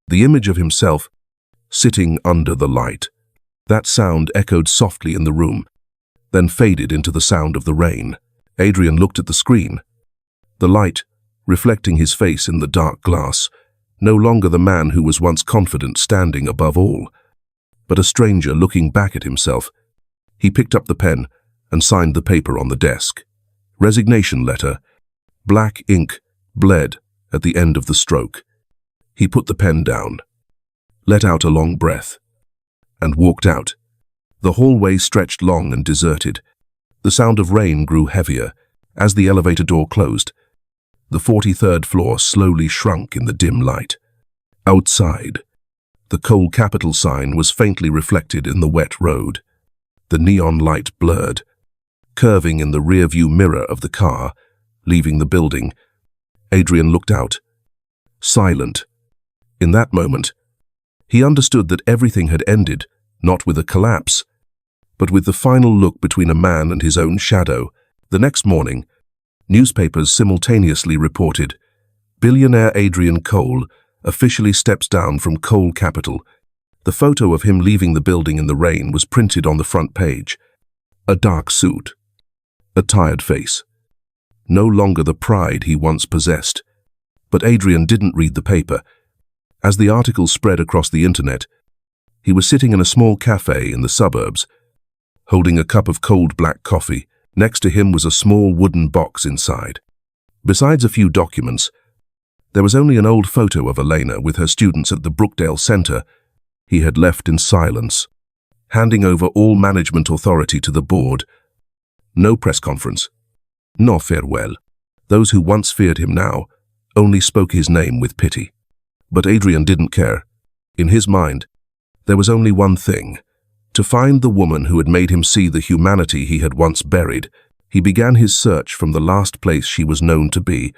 the image of himself sitting under the light. That sound echoed softly in the room, then faded into the sound of the rain. Adrian looked at the screen. The light, reflecting his face in the dark glass, no longer the man who was once confident standing above all, but a stranger looking back at himself. He picked up the pen and signed the paper on the desk. Resignation letter. Black ink bled at the end of the stroke. He put the pen down, let out a long breath, and walked out. The hallway stretched long and deserted. The sound of rain grew heavier as the elevator door closed. The 43rd floor slowly shrunk in the dim light. Outside, the Coal Capital sign was faintly reflected in the wet road. The neon light blurred, curving in the rearview mirror of the car, leaving the building. Adrian looked out, silent. In that moment, he understood that everything had ended, not with a collapse, but with the final look between a man and his own shadow. The next morning, newspapers simultaneously reported, "Billionaire Adrian Cole officially steps down from Coal Capital." The photo of him leaving the building in the rain was printed on the front page. A dark suit, a tired face. No longer the pride he once possessed. But Adrian didn't read the paper. As the article spread across the internet, he was sitting in a small cafe in the suburbs, holding a cup of cold black coffee. Next to him was a small wooden box inside. Besides a few documents, there was only an old photo of Elena with her students at the Brookdale Center. He had left in silence, handing over all management authority to the board. No press conference, no farewell. Those who once feared him now only spoke his name with pity. But Adrian didn't care. In his mind, there was only one thing: to find the woman who had made him see the humanity he had once buried. He began his search from the last place she was known to be,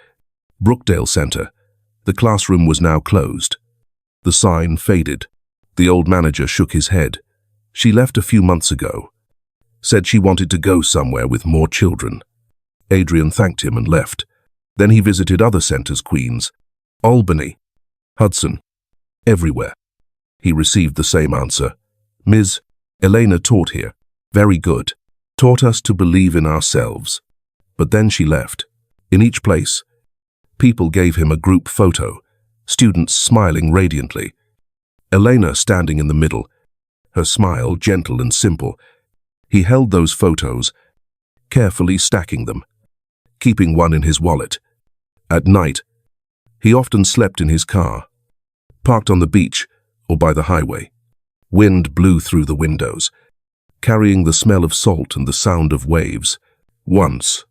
Brookdale Center. The classroom was now closed. The sign faded. The old manager shook his head. She left a few months ago. Said she wanted to go somewhere with more children. Adrian thanked him and left. Then he visited other centers: Queens, Albany, Hudson, everywhere. He received the same answer: "Ms. Elena taught here. Very good. Taught us to believe in ourselves." But then she left. In each place, people gave him a group photo, students smiling radiantly. Elena standing in the middle, her smile gentle and simple. He held those photos, carefully stacking them, keeping one in his wallet. At night, he often slept in his car, parked on the beach or by the highway. Wind blew through the windows, carrying the smell of salt and the sound of waves. Once,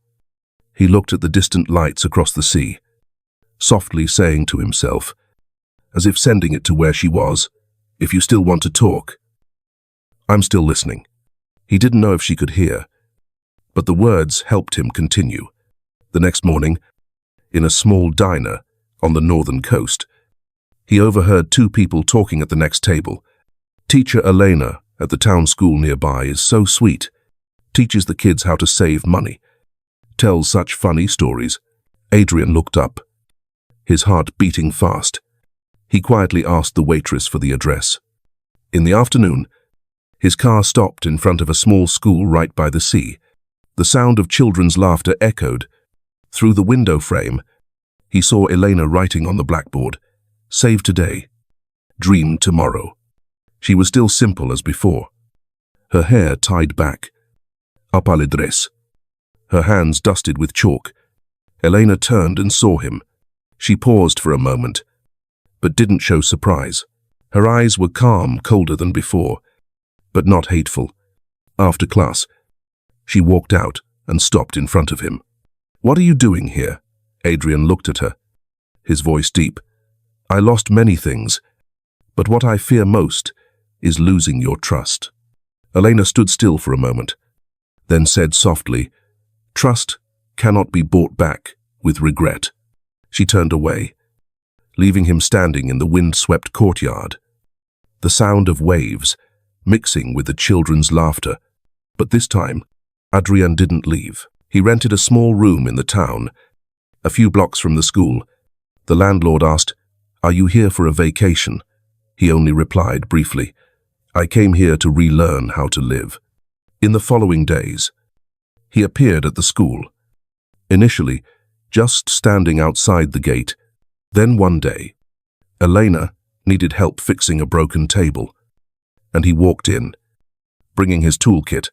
he looked at the distant lights across the sea. softly saying to himself, as if sending it to where she was, "If you still want to talk, I'm still listening." He didn't know if she could hear, but the words helped him continue. The next morning, in a small diner on the northern coast, he overheard two people talking at the next table. Teacher Elena at the town school nearby is so sweet, teaches the kids how to save money, tells such funny stories. Adrian looked up, his heart beating fast. He quietly asked the waitress for the address. In the afternoon, his car stopped in front of a small school right by the sea. The sound of children's laughter echoed. Through the window frame, he saw Elena writing on the blackboard, "Save today, dream tomorrow." She was still simple as before, her hair tied back, up a la dress, her hands dusted with chalk. Elena turned and saw him. She paused for a moment, but didn't show surprise. Her eyes were calm, colder than before, but not hateful. After class, she walked out and stopped in front of him. "What are you doing here?" Adrian looked at her, his voice deep. "I lost many things, but what I fear most is losing your trust." Elena stood still for a moment, then said softly, "Trust cannot be bought back with regret." She turned away, leaving him standing in the wind-swept courtyard. The sound of waves mixing with the children's laughter. But this time, Adrian didn't leave. He rented a small room in the town, a few blocks from the school. The landlord asked, "Are you here for a vacation?" He only replied briefly, "I came here to relearn how to live." In the following days, he appeared at the school, initially just standing outside the gate. Then one day, Elena needed help fixing a broken table, and he walked in, bringing his toolkit.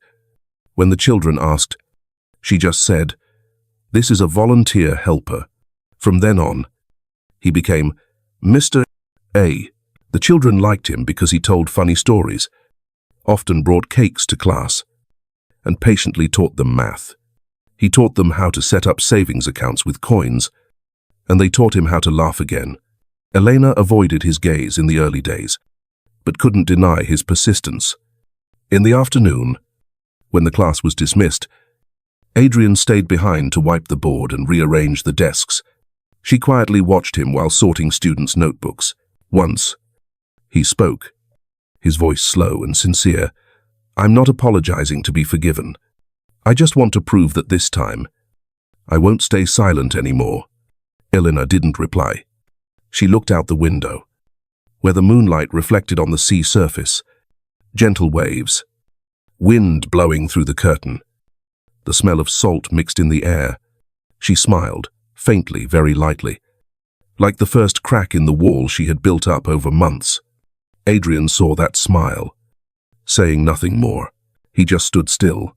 When the children asked, she just said, "This is a volunteer helper." From then on, he became Mr. A. The children liked him because he told funny stories, often brought cakes to class, and patiently taught them math. He taught them how to set up savings accounts with coins, and they taught him how to laugh again. Elena avoided his gaze in the early days, but couldn't deny his persistence. In the afternoon, when the class was dismissed, Adrian stayed behind to wipe the board and rearrange the desks. She quietly watched him while sorting students' notebooks. Once, he spoke, his voice slow and sincere. "I'm not apologizing to be forgiven. I just want to prove that this time, I won't stay silent anymore." Elena didn't reply. She looked out the window, where the moonlight reflected on the sea surface, gentle waves, wind blowing through the curtain, the smell of salt mixed in the air. She smiled, faintly, very lightly, like the first crack in the wall she had built up over months. Adrian saw that smile, saying nothing more. He just stood still,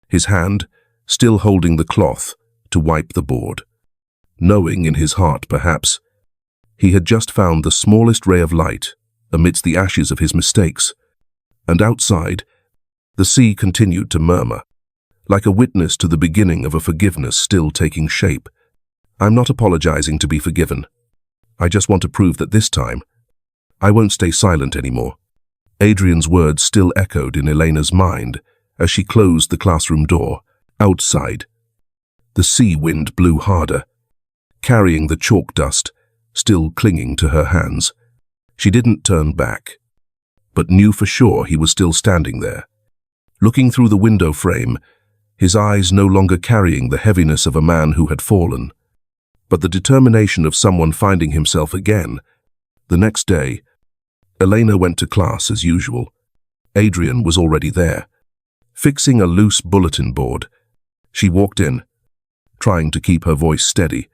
his hand still holding the cloth to wipe the board, knowing in his heart, perhaps, he had just found the smallest ray of light amidst the ashes of his mistakes. And outside, the sea continued to murmur, like a witness to the beginning of a forgiveness still taking shape. "I'm not apologizing to be forgiven. I just want to prove that this time, I won't stay silent anymore." Adrian's words still echoed in Elena's mind as she closed the classroom door. Outside, the sea wind blew harder, carrying the chalk dust still clinging to her hands. She didn't turn back, but knew for sure he was still standing there, looking through the window frame, his eyes no longer carrying the heaviness of a man who had fallen, but the determination of someone finding himself again. The next day, Elena went to class as usual. Adrian was already there, fixing a loose bulletin board. She walked in, trying to keep her voice steady.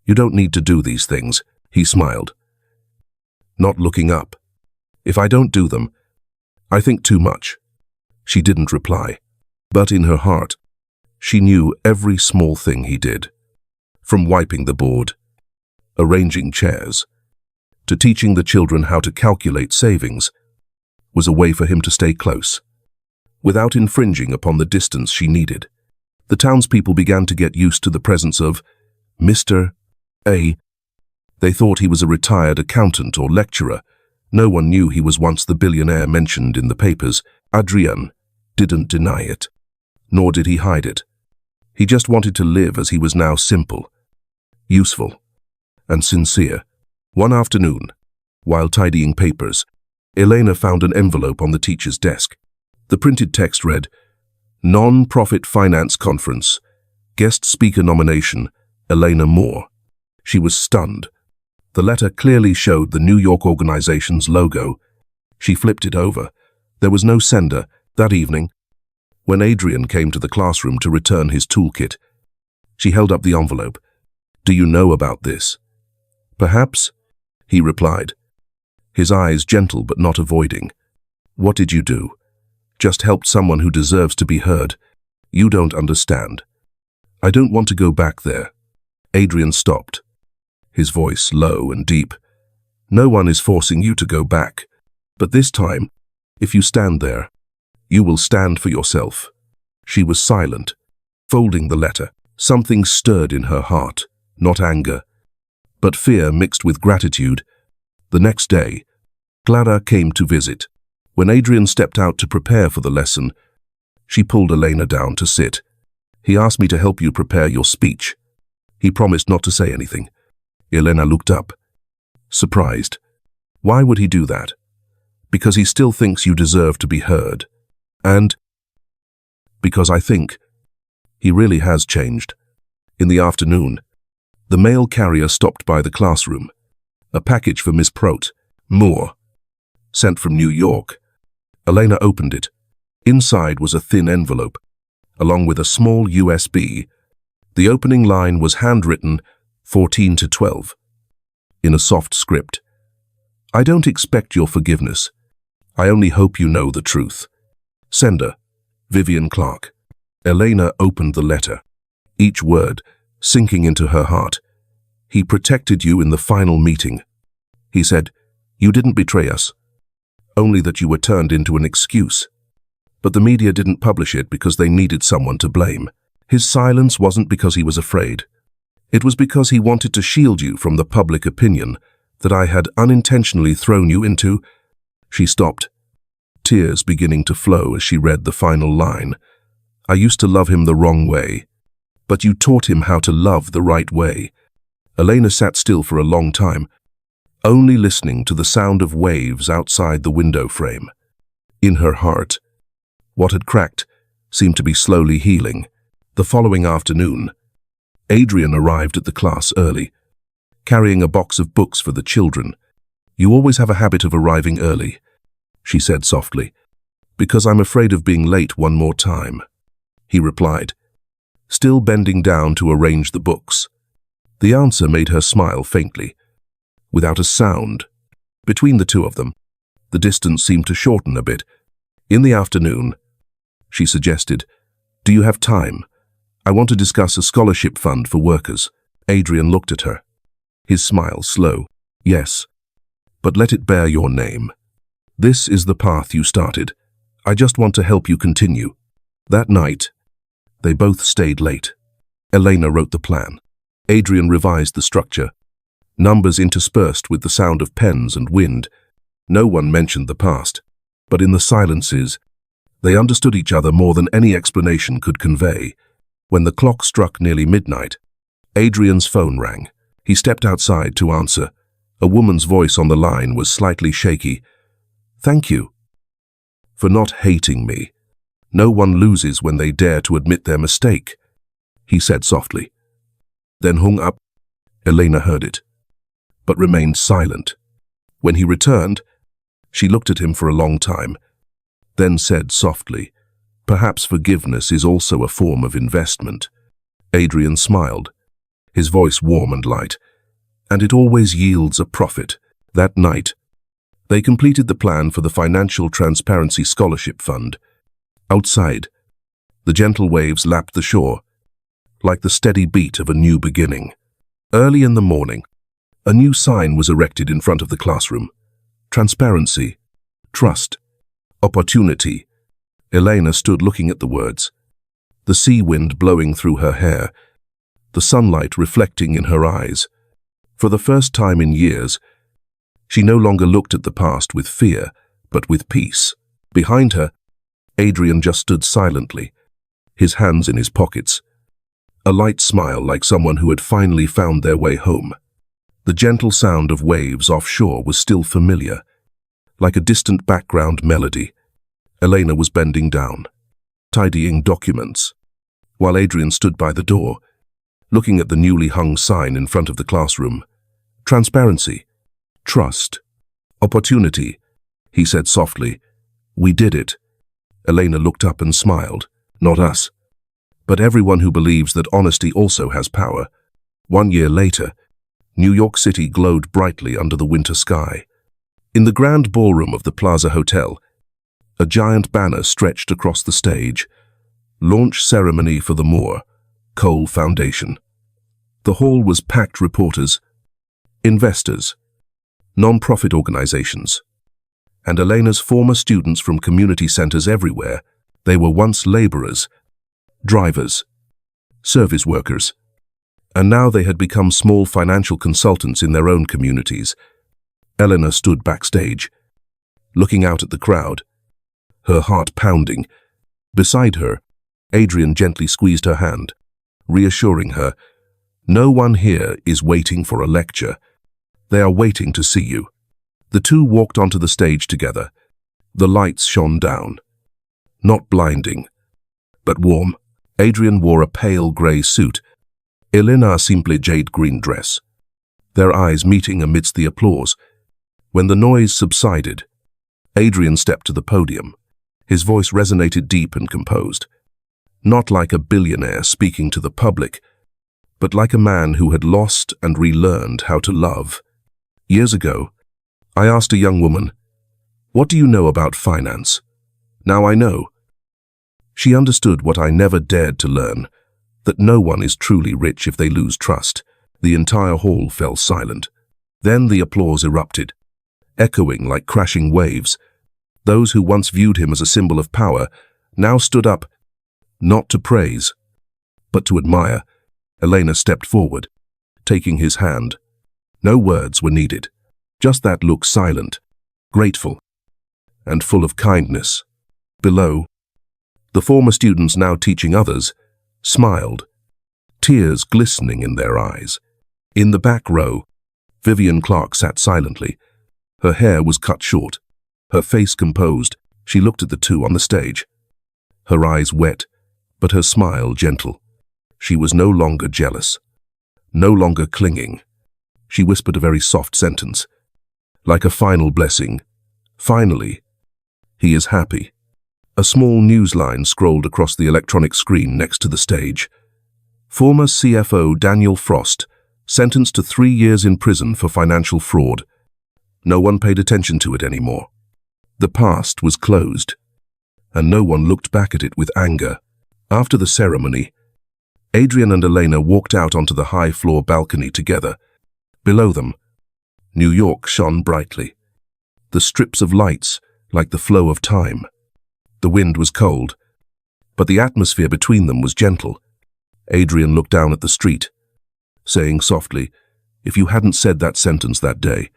"You don't need to do these things," he smiled, not looking up. "If I don't do them, I think too much." She didn't reply, but in her heart, she knew every small thing he did, from wiping the board, arranging chairs, to teaching the children how to calculate savings, was a way for him to stay close, without infringing upon the distance she needed. The townspeople began to get used to the presence of Mr. A They thought he was a retired accountant or lecturer. No one knew he was once the billionaire mentioned in the papers. Adrian didn't deny it, nor did he hide it. He just wanted to live as he was now, simple, useful, and sincere. One afternoon, while tidying papers, Elena found an envelope on the teacher's desk. The printed text read, "Non-Profit Finance Conference. Guest speaker nomination, Elena Moore." She was stunned. The letter clearly showed the New York organization's logo. She flipped it over. There was no sender. That evening, when Adrian came to the classroom to return his toolkit, she held up the envelope. "Do you know about this?" "Perhaps," he replied, his eyes gentle but not avoiding. "What did you do?" "Just helped someone who deserves to be heard." "You don't understand. I don't want to go back there." Adrian stopped, his voice low and deep. "No one is forcing you to go back. But this time, if you stand there, you will stand for yourself." She was silent, folding the letter. Something stirred in her heart, not anger, but fear mixed with gratitude. The next day, Clara came to visit. When Adrian stepped out to prepare for the lesson, she pulled Elena down to sit. "He asked me to help you prepare your speech. He promised not to say anything." Elena looked up, surprised. "Why would he do that?" "Because he still thinks you deserve to be heard. And because I think he really has changed." In the afternoon, the mail carrier stopped by the classroom. A package for Miss Moore, sent from New York. Elena opened it. Inside was a thin envelope, along with a small USB. The opening line was handwritten 14 to 12, in a soft script. "I don't expect your forgiveness. I only hope you know the truth. Sender, Vivian Clark." Elena opened the letter, each word sinking into her heart. "He protected you in the final meeting. He said, you didn't betray us, only that you were turned into an excuse. But the media didn't publish it because they needed someone to blame. His silence wasn't because he was afraid. It was because he wanted to shield you from the public opinion that I had unintentionally thrown you into." She stopped, tears beginning to flow as she read the final line. "I used to love him the wrong way, but you taught him how to love the right way." Elena sat still for a long time, only listening to the sound of waves outside the window frame. In her heart, what had cracked seemed to be slowly healing. The following afternoon, Adrian arrived at the class early, carrying a box of books for the children. "You always have a habit of arriving early," she said softly. "Because I'm afraid of being late one more time," he replied, still bending down to arrange the books. The answer made her smile faintly. Without a sound, between the two of them, the distance seemed to shorten a bit. "In the afternoon," she suggested, "do you have time? I want to discuss a scholarship fund for workers." Adrian looked at her, his smile slow. "Yes, but let it bear your name. This is the path you started. I just want to help you continue." That night, they both stayed late. Elena wrote the plan. Adrian revised the structure, numbers interspersed with the sound of pens and wind. No one mentioned the past, but in the silences, they understood each other more than any explanation could convey. When the clock struck nearly midnight, Adrian's phone rang. He stepped outside to answer. A woman's voice on the line was slightly shaky. "Thank you for not hating me. No one loses when they dare to admit their mistake," he said softly. Then hung up. Elena heard it, but remained silent. When he returned, she looked at him for a long time, then said softly, "Perhaps forgiveness is also a form of investment." Adrian smiled, his voice warm and light. "And it always yields a profit." That night, they completed the plan for the Financial Transparency Scholarship Fund. Outside, the gentle waves lapped the shore, like the steady beat of a new beginning. Early in the morning, a new sign was erected in front of the classroom. Transparency, trust, opportunity. Elena stood looking at the words, the sea wind blowing through her hair, the sunlight reflecting in her eyes. For the first time in years, she no longer looked at the past with fear, but with peace. Behind her, Adrian just stood silently, his hands in his pockets, a light smile like someone who had finally found their way home. The gentle sound of waves offshore was still familiar, like a distant background melody. Elena was bending down, tidying documents, while Adrian stood by the door, looking at the newly hung sign in front of the classroom. Transparency, trust, opportunity, he said softly. We did it. Elena looked up and smiled. Not us, but everyone who believes that honesty also has power. 1 year later, New York City glowed brightly under the winter sky. In the grand ballroom of the Plaza Hotel, a giant banner stretched across the stage. Launch ceremony for the Moore, Cole Foundation. The hall was packed reporters, investors, non-profit organizations, and Elena's former students from community centers everywhere. They were once laborers, drivers, service workers, and now they had become small financial consultants in their own communities. Elena stood backstage, looking out at the crowd, her heart pounding. Beside her, Adrian gently squeezed her hand, reassuring her, "No one here is waiting for a lecture. They are waiting to see you." The two walked onto the stage together. The lights shone down, not blinding, but warm. Adrian wore a pale grey suit, Elena a simple jade green dress, their eyes meeting amidst the applause. When the noise subsided, Adrian stepped to the podium. His voice resonated deep and composed, not like a billionaire speaking to the public, but like a man who had lost and relearned how to love. Years ago, I asked a young woman, "What do you know about finance?" Now I know. She understood what I never dared to learn, that no one is truly rich if they lose trust. The entire hall fell silent. Then the applause erupted, echoing like crashing waves. Those who once viewed him as a symbol of power now stood up, not to praise, but to admire. Elena stepped forward, taking his hand. No words were needed, just that look, silent, grateful, and full of kindness. Below, the former students now teaching others smiled, tears glistening in their eyes. In the back row, Vivian Clark sat silently. Her hair was cut short, her face composed. She looked at the two on the stage, her eyes wet, but her smile gentle. She was no longer jealous, no longer clinging. She whispered a very soft sentence, like a final blessing. Finally, he is happy. A small newsline scrolled across the electronic screen next to the stage. Former CFO Daniel Frost, sentenced to 3 years in prison for financial fraud. No one paid attention to it anymore. The past was closed, and no one looked back at it with anger. After the ceremony, Adrian and Elena walked out onto the high-floor balcony together. Below them, New York shone brightly, the strips of lights like the flow of time. The wind was cold, but the atmosphere between them was gentle. Adrian looked down at the street, saying softly, "If you hadn't said that sentence that day,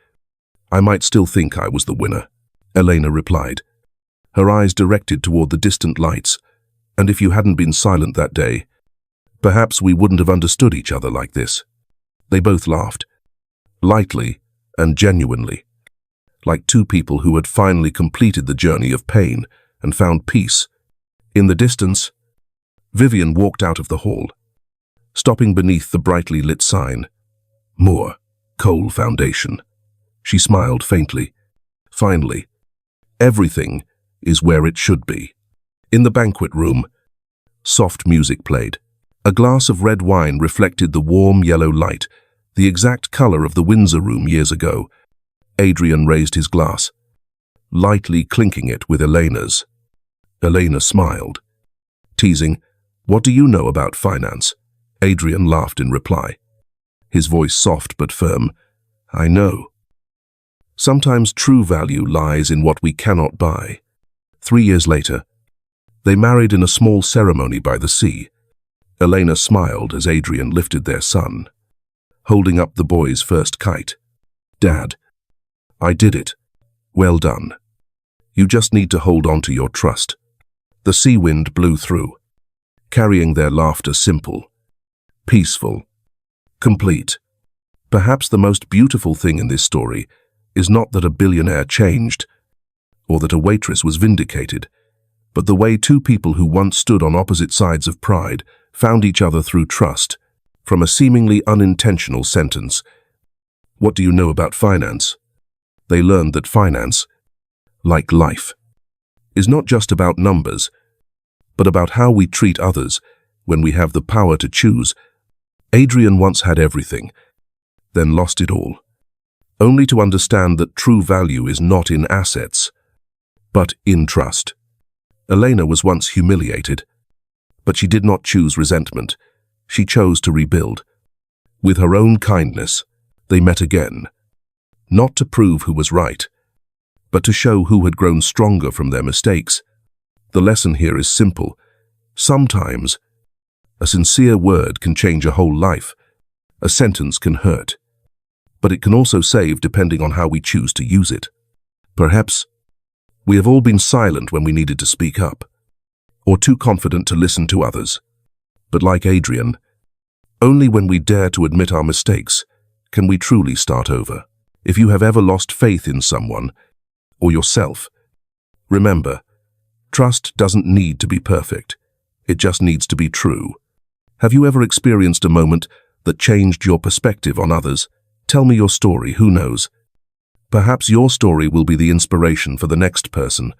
I might still think I was the winner." Elena replied, her eyes directed toward the distant lights, "And if you hadn't been silent that day, perhaps we wouldn't have understood each other like this." They both laughed, lightly and genuinely, like two people who had finally completed the journey of pain and found peace. In the distance, Vivian walked out of the hall, stopping beneath the brightly lit sign, Moore, Cole Foundation. She smiled faintly. Finally, everything is where it should be. In the banquet room, soft music played. A glass of red wine reflected the warm yellow light, the exact color of the Windsor room years ago. Adrian raised his glass, lightly clinking it with Elena's. Elena smiled, teasing, "What do you know about finance?" Adrian laughed in reply, his voice soft but firm. "I know. Sometimes true value lies in what we cannot buy." 3 years later, they married in a small ceremony by the sea. Elena smiled as Adrian lifted their son. holding up the boy's first kite. "Dad, I did it. Well done. You just need to hold on to your trust." The sea wind blew through, carrying their laughter simple, peaceful, complete. Perhaps the most beautiful thing in this story is not that a billionaire changed, or that a waitress was vindicated, but the way two people who once stood on opposite sides of pride found each other through trust, from a seemingly unintentional sentence. "What do you know about finance?" They learned that finance, like life, is not just about numbers, but about how we treat others when we have the power to choose. Adrian once had everything, then lost it all, only to understand that true value is not in assets, but in trust. Elena was once humiliated, but she did not choose resentment. She chose to rebuild. With her own kindness, they met again, not to prove who was right, but to show who had grown stronger from their mistakes. The lesson here is simple. Sometimes, a sincere word can change a whole life. A sentence can hurt, but it can also save depending on how we choose to use it. Perhaps we have all been silent when we needed to speak up, or too confident to listen to others. But like Adrian, only when we dare to admit our mistakes can we truly start over. If you have ever lost faith in someone, or yourself, remember, trust doesn't need to be perfect. It just needs to be true. Have you ever experienced a moment that changed your perspective on others? Tell me your story, who knows? Perhaps your story will be the inspiration for the next person